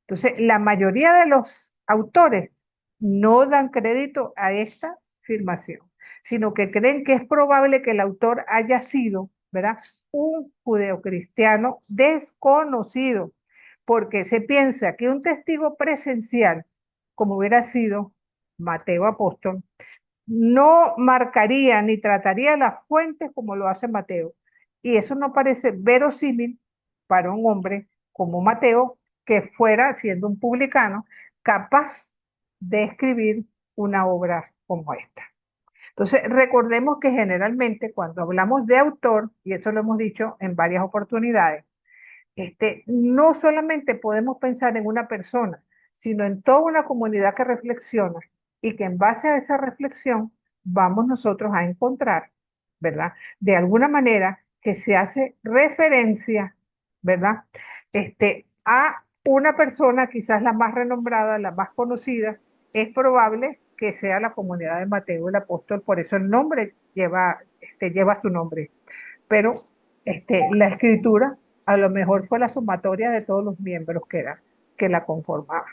Entonces, la mayoría de los autores no dan crédito a esta afirmación, sino que creen que es probable que el autor haya sido, ¿verdad?, un judeocristiano desconocido, porque se piensa que un testigo presencial, como hubiera sido Mateo apóstol, no marcaría ni trataría las fuentes como lo hace Mateo. Y eso no parece verosímil para un hombre como Mateo, que fuera, siendo un publicano, capaz de escribir una obra como esta. Entonces, recordemos que generalmente cuando hablamos de autor, y esto lo hemos dicho en varias oportunidades, no solamente podemos pensar en una persona, sino en toda una comunidad que reflexiona y que en base a esa reflexión vamos nosotros a encontrar, ¿verdad? De alguna manera que se hace referencia, ¿verdad? A una persona quizás la más renombrada, la más conocida, es probable que sea la comunidad de Mateo el apóstol, por eso el nombre lleva su nombre. Pero la escritura a lo mejor fue la sumatoria de todos los miembros que la conformaban.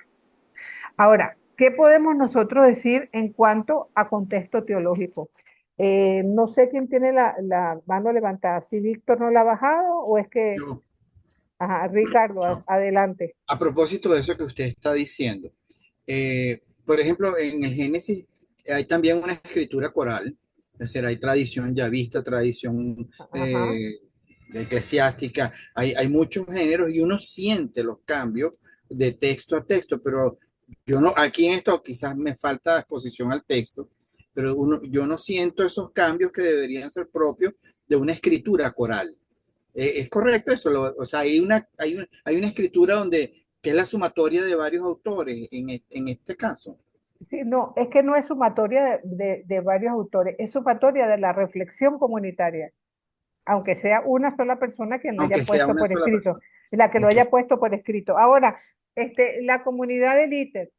Ahora, ¿qué podemos nosotros decir en cuanto a contexto teológico? No sé quién tiene la mano levantada, si Víctor no la ha bajado o es que... Yo, Ajá, Ricardo, yo. adelante. A propósito de eso que usted está diciendo, por ejemplo, en el Génesis hay también una escritura coral, es decir, hay tradición yavista, tradición Ajá. eclesiástica, hay muchos géneros y uno siente los cambios de texto a texto, pero yo no, aquí en esto quizás me falta exposición al texto, pero yo no siento esos cambios que deberían ser propios de una escritura coral. Es correcto eso, o sea, hay una escritura que es la sumatoria de varios autores en este caso. Sí, no, es que no es sumatoria de varios autores, es sumatoria de la reflexión comunitaria, aunque sea una sola persona quien lo haya Aunque sea puesto una por sola escrito, persona. la que lo Ok. haya puesto por escrito. Ahora, la comunidad del ITER,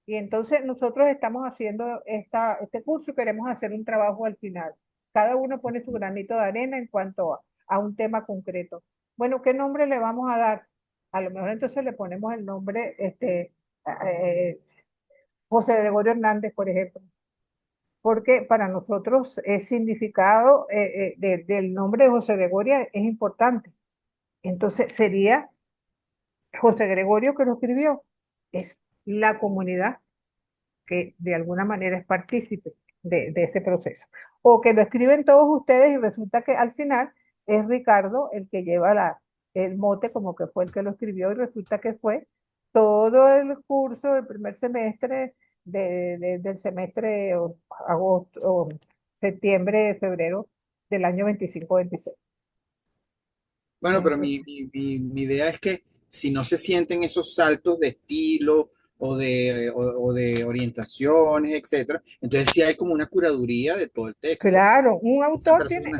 y entonces nosotros estamos haciendo este curso y queremos hacer un trabajo al final. Cada uno pone su granito de arena en cuanto a un tema concreto. Bueno, ¿qué nombre le vamos a dar? A lo mejor entonces le ponemos el nombre, eh, José Gregorio Hernández, por ejemplo, porque para nosotros el significado del nombre de José Gregorio es importante. Entonces sería José Gregorio que lo escribió, es la comunidad que de alguna manera es partícipe de ese proceso. O que lo escriben todos ustedes y resulta que al final es Ricardo el que lleva el mote como que fue el que lo escribió y resulta que fue todo el curso del primer semestre del semestre agosto, o septiembre, febrero del año 25-26. Bueno, pero mi idea es que si no se sienten esos saltos de estilo o de orientaciones, etcétera, entonces sí hay como una curaduría de todo el texto. Claro, Esa persona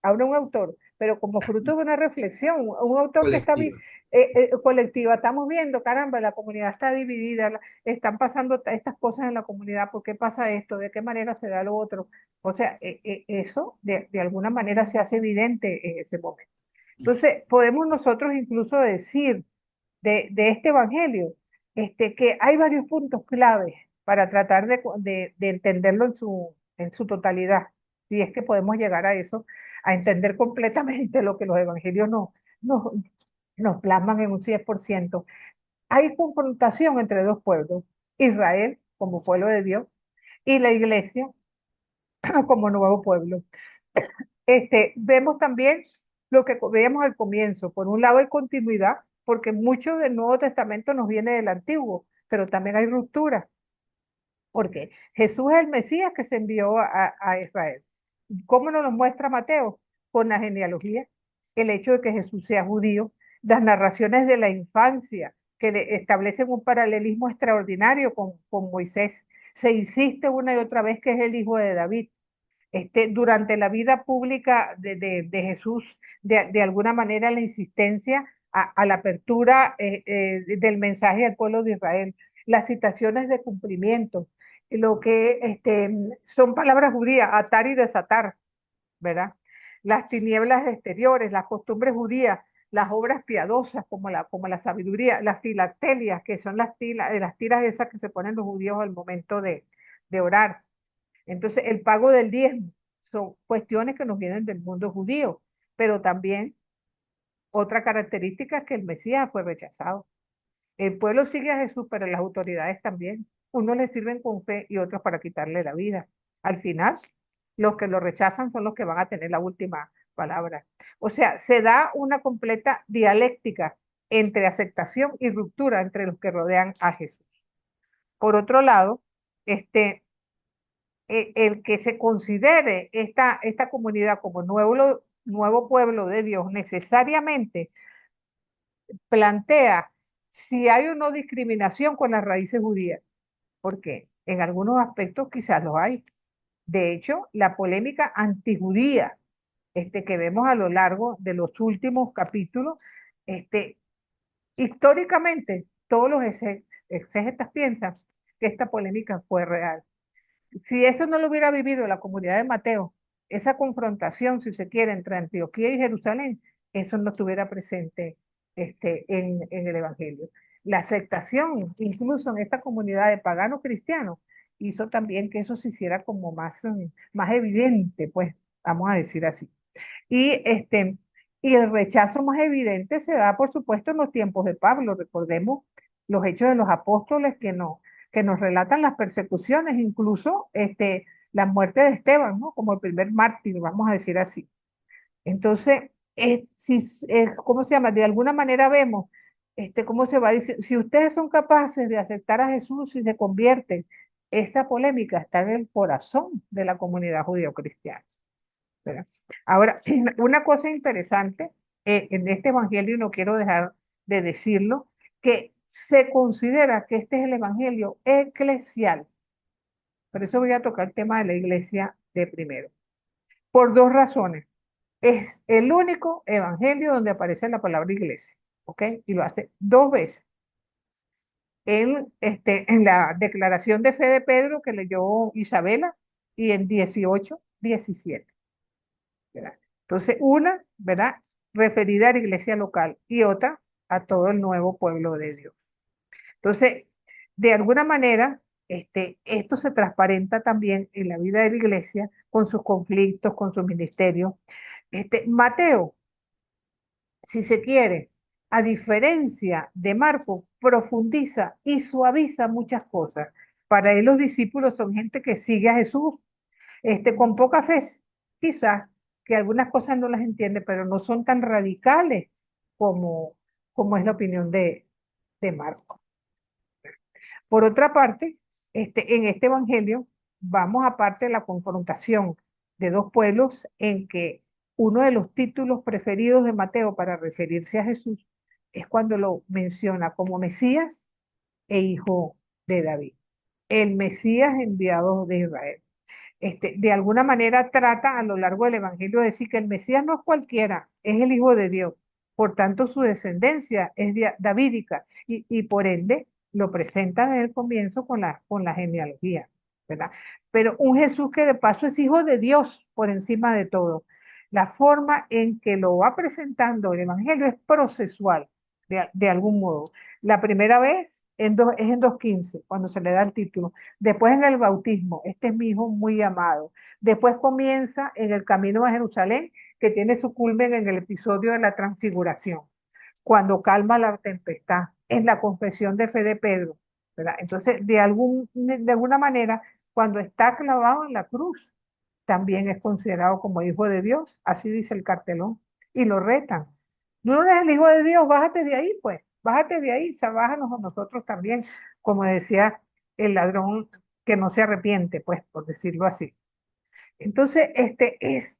ahora un autor, pero como fruto de una reflexión, un autor que está colectiva. colectiva, estamos viendo, caramba, la comunidad está dividida, están pasando estas cosas en la comunidad, ¿por qué pasa esto? ¿De qué manera se da lo otro? O sea, eso de alguna manera se hace evidente en ese momento. Entonces, podemos nosotros incluso decir de este evangelio, que hay varios puntos claves para tratar de entenderlo en su totalidad, si es que podemos llegar a eso, a entender completamente lo que los evangelios nos, nos plasman en un 100%. Hay confrontación entre dos pueblos, Israel como pueblo de Dios y la iglesia como nuevo pueblo. Vemos también lo que veíamos al comienzo. Por un lado hay continuidad, porque mucho del Nuevo Testamento nos viene del Antiguo, pero también hay ruptura, porque Jesús es el Mesías que se envió a Israel. ¿Cómo nos lo muestra Mateo? Con la genealogía, el hecho de que Jesús sea judío, las narraciones de la infancia, que establecen un paralelismo extraordinario con Moisés. se insiste una y otra vez que es el hijo de David. Durante la vida pública de Jesús, de alguna manera la insistencia a la apertura del mensaje al pueblo de Israel, las citaciones de cumplimiento, lo que son palabras judías, atar y desatar, ¿verdad? Las tinieblas exteriores, las costumbres judías, las obras piadosas como la sabiduría, las filatelias, que son las tiras esas que se ponen los judíos al momento de orar. Entonces, el pago del diezmo son cuestiones que nos vienen del mundo judío, pero también otra característica es que el Mesías fue rechazado. El pueblo sigue a Jesús, pero las autoridades también. Unos le sirven con fe y otros para quitarle la vida. Al final, los que lo rechazan son los que van a tener la última palabra. O sea, se da una completa dialéctica entre aceptación y ruptura entre los que rodean a Jesús. Por otro lado, el que se considere esta comunidad como nuevo pueblo de Dios necesariamente plantea si hay o no discriminación con las raíces judías, porque en algunos aspectos quizás los hay. De hecho, la polémica antijudía que vemos a lo largo de los últimos capítulos, históricamente todos los exégetas piensan que esta polémica fue real. Si eso no lo hubiera vivido la comunidad de Mateo, esa confrontación, si se quiere, entre Antioquía y Jerusalén, eso no estuviera presente en el Evangelio. La aceptación, incluso en esta comunidad de paganos cristianos, hizo también que eso se hiciera como más evidente, pues, vamos a decir así. Y el rechazo más evidente se da, por supuesto, en los tiempos de Pablo. Recordemos los hechos de los apóstoles que nos relatan las persecuciones, incluso la muerte de Esteban, ¿no? Como el primer mártir, vamos a decir así. Entonces, ¿cómo se llama? De alguna manera vemos cómo se va diciendo, si ustedes son capaces de aceptar a Jesús y se convierten, esa polémica está en el corazón de la comunidad judío-cristiana, ¿verdad? Ahora, una cosa interesante en este evangelio, y no quiero dejar de decirlo, que se considera que este es el evangelio eclesial. Por eso voy a tocar el tema de la iglesia de primero. Por dos razones. Es el único evangelio donde aparece la palabra iglesia, ¿ok? Y lo hace dos veces. En la declaración de fe de Pedro que leyó Isabela y en 18, 17. ¿Verdad? Entonces, una, ¿verdad? Referida a la iglesia local y otra a todo el nuevo pueblo de Dios. Entonces, de alguna manera, esto se transparenta también en la vida de la iglesia con sus conflictos, con sus ministerios. Mateo, si se quiere, a diferencia de Marcos, profundiza y suaviza muchas cosas. Para él los discípulos son gente que sigue a Jesús, con poca fe, quizás, que algunas cosas no las entiende, pero no son tan radicales como es la opinión de Marcos. Por otra parte, en este evangelio vamos aparte de la confrontación de dos pueblos en que uno de los títulos preferidos de Mateo para referirse a Jesús es cuando lo menciona como Mesías e hijo de David, el Mesías enviado de Israel. De alguna manera trata a lo largo del evangelio de decir que el Mesías no es cualquiera, es el hijo de Dios. Por tanto, su descendencia es davídica y por ende lo presenta desde el comienzo con la genealogía, ¿verdad? Pero un Jesús que de paso es hijo de Dios por encima de todo. La forma en que lo va presentando el evangelio es procesual, de algún modo. La primera vez es en 2:15, cuando se le da el título. Después en el bautismo, este es mi hijo muy amado. Después comienza en el camino a Jerusalén, que tiene su culmen en el episodio de la transfiguración, cuando calma la tempestad, en la confesión de fe de Pedro, ¿verdad? Entonces, de alguna manera, cuando está clavado en la cruz, también es considerado como hijo de Dios, así dice el cartelón, y lo retan. No eres el hijo de Dios, bájate de ahí, pues, bájate de ahí, bájanos a nosotros también, como decía el ladrón que no se arrepiente, pues, por decirlo así. Entonces, es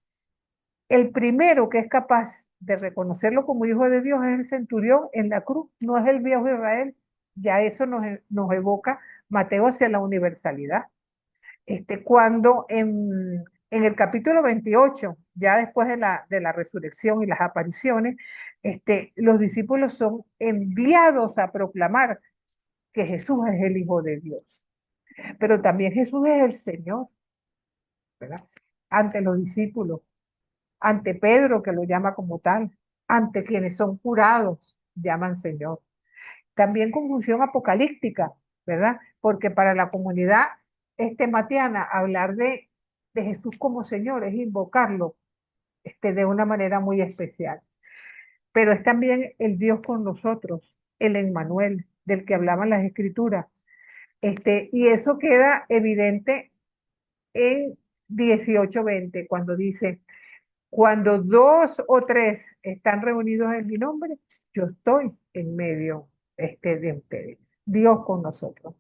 el primero que es capaz de reconocerlo como hijo de Dios es el centurión en la cruz, no es el viejo Israel. Ya eso nos evoca Mateo hacia la universalidad. Cuando en el capítulo 28, ya después de la resurrección y las apariciones, los discípulos son enviados a proclamar que Jesús es el Hijo de Dios. Pero también Jesús es el Señor, ¿verdad? Ante los discípulos, ante Pedro, que lo llama como tal, ante quienes son curados, llaman Señor. También con función apocalíptica, ¿verdad? Porque para la comunidad matiana, hablar de Jesús como Señor es invocarlo de una manera muy especial. Pero es también el Dios con nosotros, el Emmanuel, del que hablaban las Escrituras. Y eso queda evidente en 18:20, cuando dice, cuando dos o tres están reunidos en mi nombre, yo estoy en medio de ustedes. Dios con nosotros.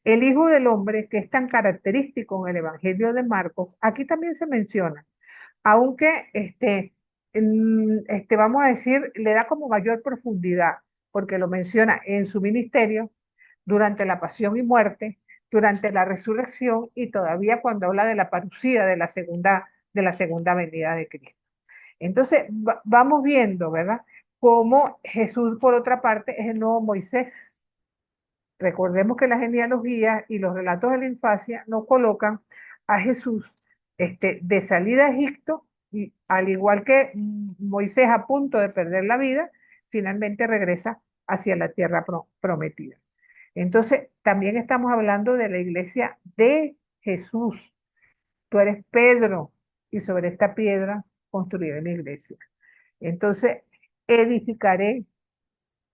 El Hijo del Hombre, que es tan característico en el Evangelio de Marcos, aquí también se menciona, aunque vamos a decir, le da como mayor profundidad, porque lo menciona en su ministerio, durante la pasión y muerte, durante la resurrección y todavía cuando habla de la parucía de la segunda venida de Cristo. Entonces, vamos viendo, ¿verdad? Cómo Jesús, por otra parte, es el nuevo Moisés. Recordemos que la genealogía y los relatos de la infancia nos colocan a Jesús de salida a Egipto, y al igual que Moisés a punto de perder la vida, finalmente regresa hacia la tierra prometida. Entonces, también estamos hablando de la iglesia de Jesús. Tú eres Pedro, y sobre esta piedra construiré la iglesia. Entonces, edificaré,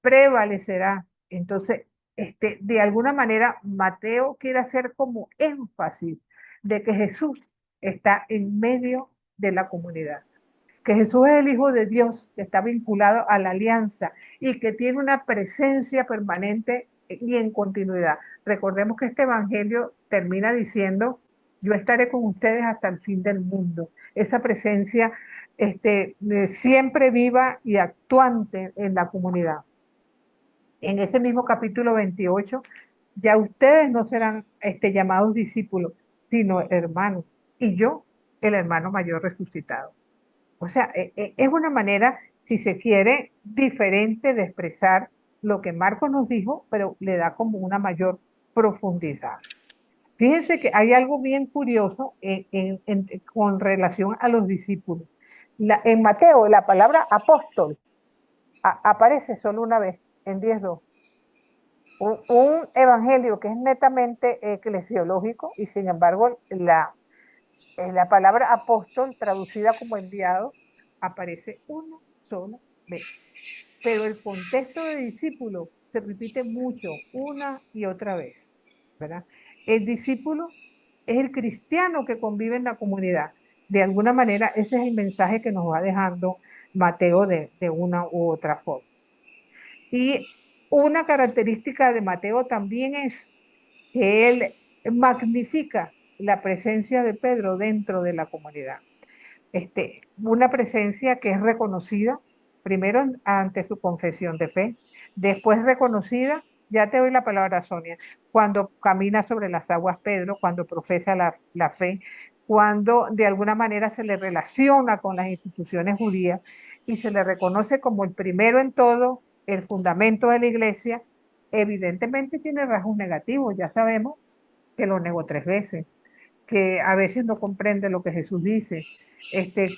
prevalecerá. Entonces, de alguna manera, Mateo quiere hacer como énfasis de que Jesús está en medio de la comunidad, que Jesús es el Hijo de Dios, que está vinculado a la alianza y que tiene una presencia permanente y en continuidad. Recordemos que este evangelio termina diciendo, yo estaré con ustedes hasta el fin del mundo. Esa presencia siempre viva y actuante en la comunidad. En ese mismo capítulo 28, ya ustedes no serán llamados discípulos, sino hermanos, y yo, el hermano mayor resucitado. O sea, es una manera, si se quiere, diferente de expresar lo que Marcos nos dijo, pero le da como una mayor profundidad. Fíjense que hay algo bien curioso con relación a los discípulos. En Mateo, la palabra apóstol aparece solo una vez, en 10:2. Un evangelio que es netamente eclesiológico y sin embargo la palabra apóstol traducida como enviado aparece una sola vez. Pero el contexto de discípulo se repite mucho, una y otra vez, ¿verdad? El discípulo es el cristiano que convive en la comunidad. De alguna manera, ese es el mensaje que nos va dejando Mateo de una u otra forma. Y una característica de Mateo también es que él magnifica la presencia de Pedro dentro de la comunidad. Una presencia que es reconocida, primero ante su confesión de fe, después reconocida, ya te doy la palabra, Sonia, cuando camina sobre las aguas Pedro, cuando profesa la fe, cuando de alguna manera se le relaciona con las instituciones judías y se le reconoce como el primero en todo, el fundamento de la iglesia. Evidentemente tiene rasgos negativos, ya sabemos que lo negó 3 veces, que a veces no comprende lo que Jesús dice,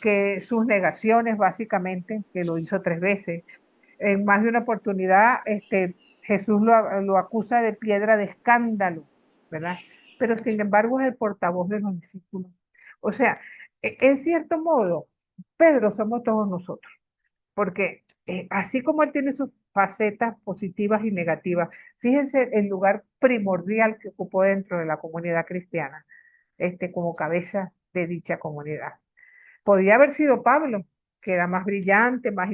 que sus negaciones básicamente, que lo hizo 3 veces, en más de una oportunidad Jesús lo acusa de piedra de escándalo, ¿verdad? Pero sin embargo es el portavoz de los discípulos. O sea, en cierto modo, Pedro somos todos nosotros, porque así como él tiene sus facetas positivas y negativas, fíjense el lugar primordial que ocupó dentro de la comunidad cristiana, como cabeza de dicha comunidad. Podía haber sido Pablo, que era más brillante, más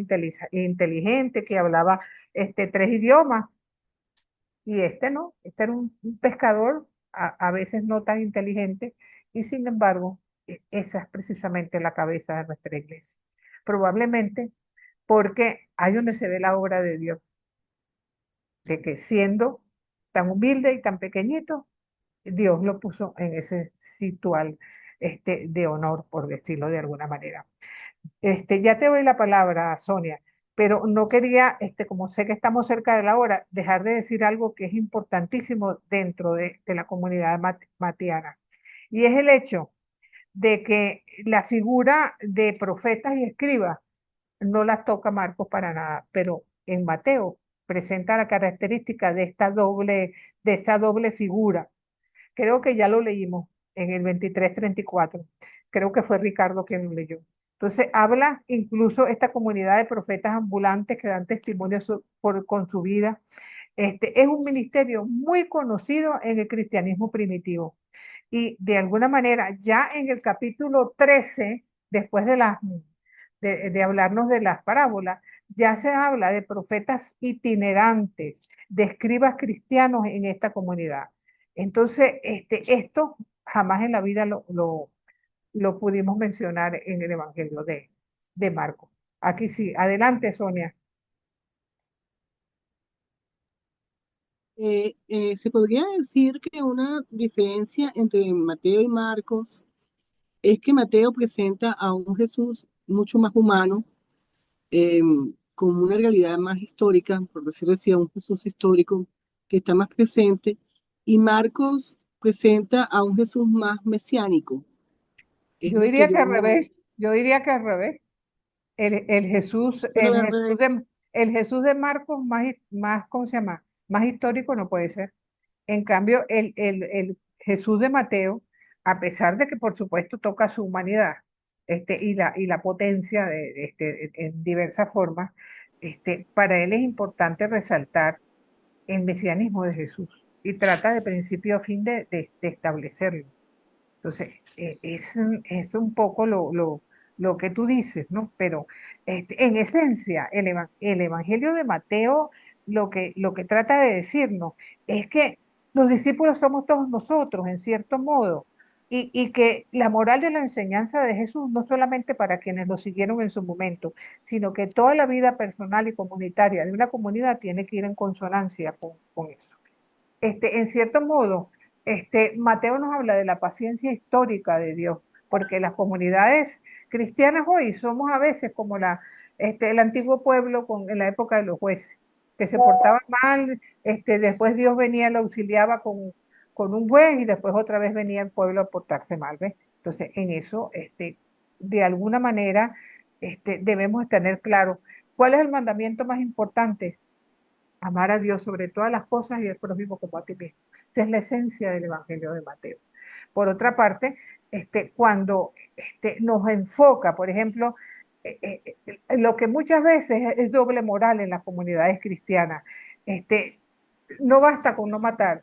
inteligente, que hablaba 3 idiomas, y no, era un pescador, a veces no tan inteligente, y sin embargo, esa es precisamente la cabeza de nuestra iglesia. Probablemente porque ahí donde se ve la obra de Dios, de que siendo tan humilde y tan pequeñito, Dios lo puso en ese sitio de honor, por decirlo de alguna manera. Ya te doy la palabra, Sonia, pero no quería, como sé que estamos cerca de la hora, dejar de decir algo que es importantísimo dentro de la comunidad matiana, y es el hecho de que la figura de profetas y escribas no las toca Marcos para nada, pero en Mateo presenta la característica de esta doble figura. Creo que ya lo leímos en el 23-34. Creo que fue Ricardo quien lo leyó. Entonces habla incluso esta comunidad de profetas ambulantes que dan testimonio con su vida. Es un ministerio muy conocido en el cristianismo primitivo. Y de alguna manera, ya en el capítulo 13, después de hablarnos de las parábolas, ya se habla de profetas itinerantes, de escribas cristianos en esta comunidad. Entonces, esto jamás en la vida lo pudimos mencionar en el Evangelio de Marcos. Aquí sí, adelante, Sonia. Se podría decir que una diferencia entre Mateo y Marcos es que Mateo presenta a un Jesús mucho más humano, con una realidad más histórica, por decirlo así, a un Jesús histórico que está más presente, y Marcos presenta a un Jesús más mesiánico. Es Yo lo que diría que al yo, revés. Yo diría que al revés. El Jesús, pero al revés. el Jesús de Marcos ¿cómo se llama? Más histórico no puede ser. En cambio, el Jesús de Mateo, a pesar de que por supuesto toca su humanidad, y la potencia en diversas formas, para él es importante resaltar el mesianismo de Jesús y trata de principio a fin de establecerlo. Entonces, es un poco lo que tú dices, ¿no? Pero en esencia, el Evangelio de Mateo lo que trata de decirnos es que los discípulos somos todos nosotros, en cierto modo, y que la moral de la enseñanza de Jesús no solamente para quienes lo siguieron en su momento, sino que toda la vida personal y comunitaria de una comunidad tiene que ir en consonancia con eso. En cierto modo, Mateo nos habla de la paciencia histórica de Dios, porque las comunidades cristianas hoy somos a veces como el antiguo pueblo en la época de los jueces, que se portaban mal, después Dios venía y lo auxiliaba con un juez y después otra vez venía el pueblo a portarse mal, ¿ves? Entonces, en eso, de alguna manera, debemos tener claro cuál es el mandamiento más importante: amar a Dios sobre todas las cosas y al prójimo como a ti mismo. Esa es la esencia del Evangelio de Mateo. Por otra parte, cuando nos enfoca, por ejemplo, lo que muchas veces es doble moral en las comunidades cristianas, no basta con no matar,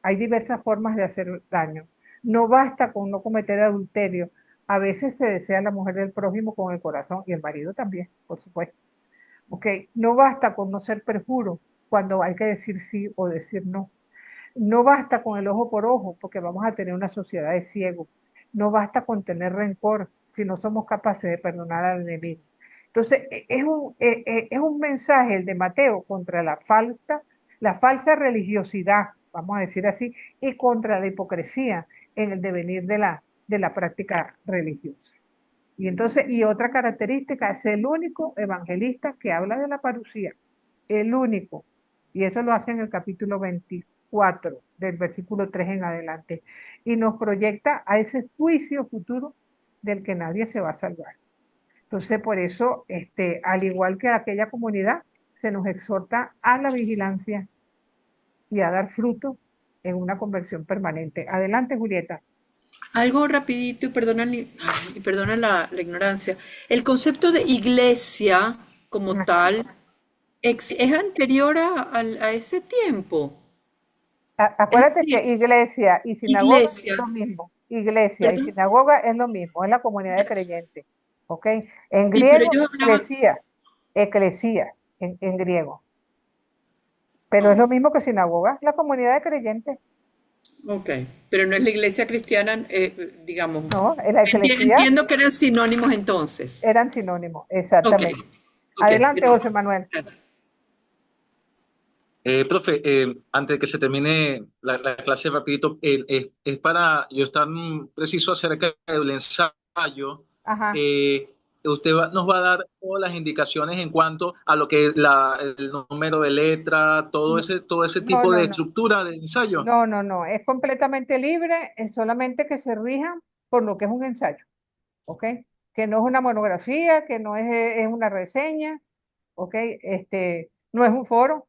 hay diversas formas de hacer daño. No basta con no cometer adulterio, a veces se desea la mujer del prójimo con el corazón y el marido también, por supuesto. Okay. No basta con no ser perjuro cuando hay que decir sí o decir no. No basta con el ojo por ojo porque vamos a tener una sociedad de ciegos. No basta con tener rencor si no somos capaces de perdonar al enemigo. Entonces, es un mensaje el de Mateo contra la falsa religiosidad, vamos a decir así, y contra la hipocresía en el devenir de la práctica religiosa. Y entonces, y otra característica, es el único evangelista que habla de la parucía, el único. Y eso lo hace en el capítulo 24, del versículo 3 en adelante. Y nos proyecta a ese juicio futuro del que nadie se va a salvar. Entonces, por eso, al igual que aquella comunidad, se nos exhorta a la vigilancia y a dar fruto en una conversión permanente. Adelante, Julieta. Algo rapidito, y perdona la ignorancia. El concepto de iglesia como tal es anterior a ese tiempo. Es Acuérdate que decir, iglesia y sinagoga iglesia, es lo mismo. Iglesia y ¿perdón? sinagoga es lo mismo, es la comunidad de creyentes. ¿Ok? En Sí, pero griego, ellos hablaban, eclesía en griego. Pero es lo mismo que sinagoga, la comunidad de creyentes. ok, pero no es la iglesia cristiana, digamos. No, la eclesía Entiendo que eran sinónimos entonces. eran sinónimos, Ok, exactamente. ok, Adelante, gracias, José Manuel. gracias. Profe, antes de que se termine la clase rapidito, es para yo estar preciso acerca del ensayo. Ajá. Usted nos va a dar todas las indicaciones en cuanto a lo que el número de letra, todo ese No, tipo no, de no. estructura del ensayo. No, no, no. Es completamente libre, es solamente que se rijan por lo que es un ensayo, ¿ok? Que no es una monografía, que no es una reseña, ¿ok? No es un foro,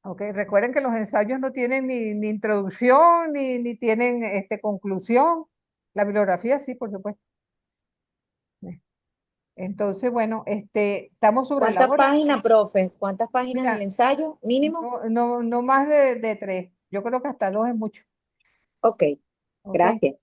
¿ok? Recuerden que los ensayos no tienen ni introducción, ni tienen conclusión. La bibliografía sí, por supuesto. Entonces, bueno, estamos sobre la ¿Cuántas hora. páginas, profe? ¿Cuántas páginas el Mira, ensayo mínimo? no más de 3. Yo creo que hasta 2 es mucho. Ok, ¿Ok? gracias.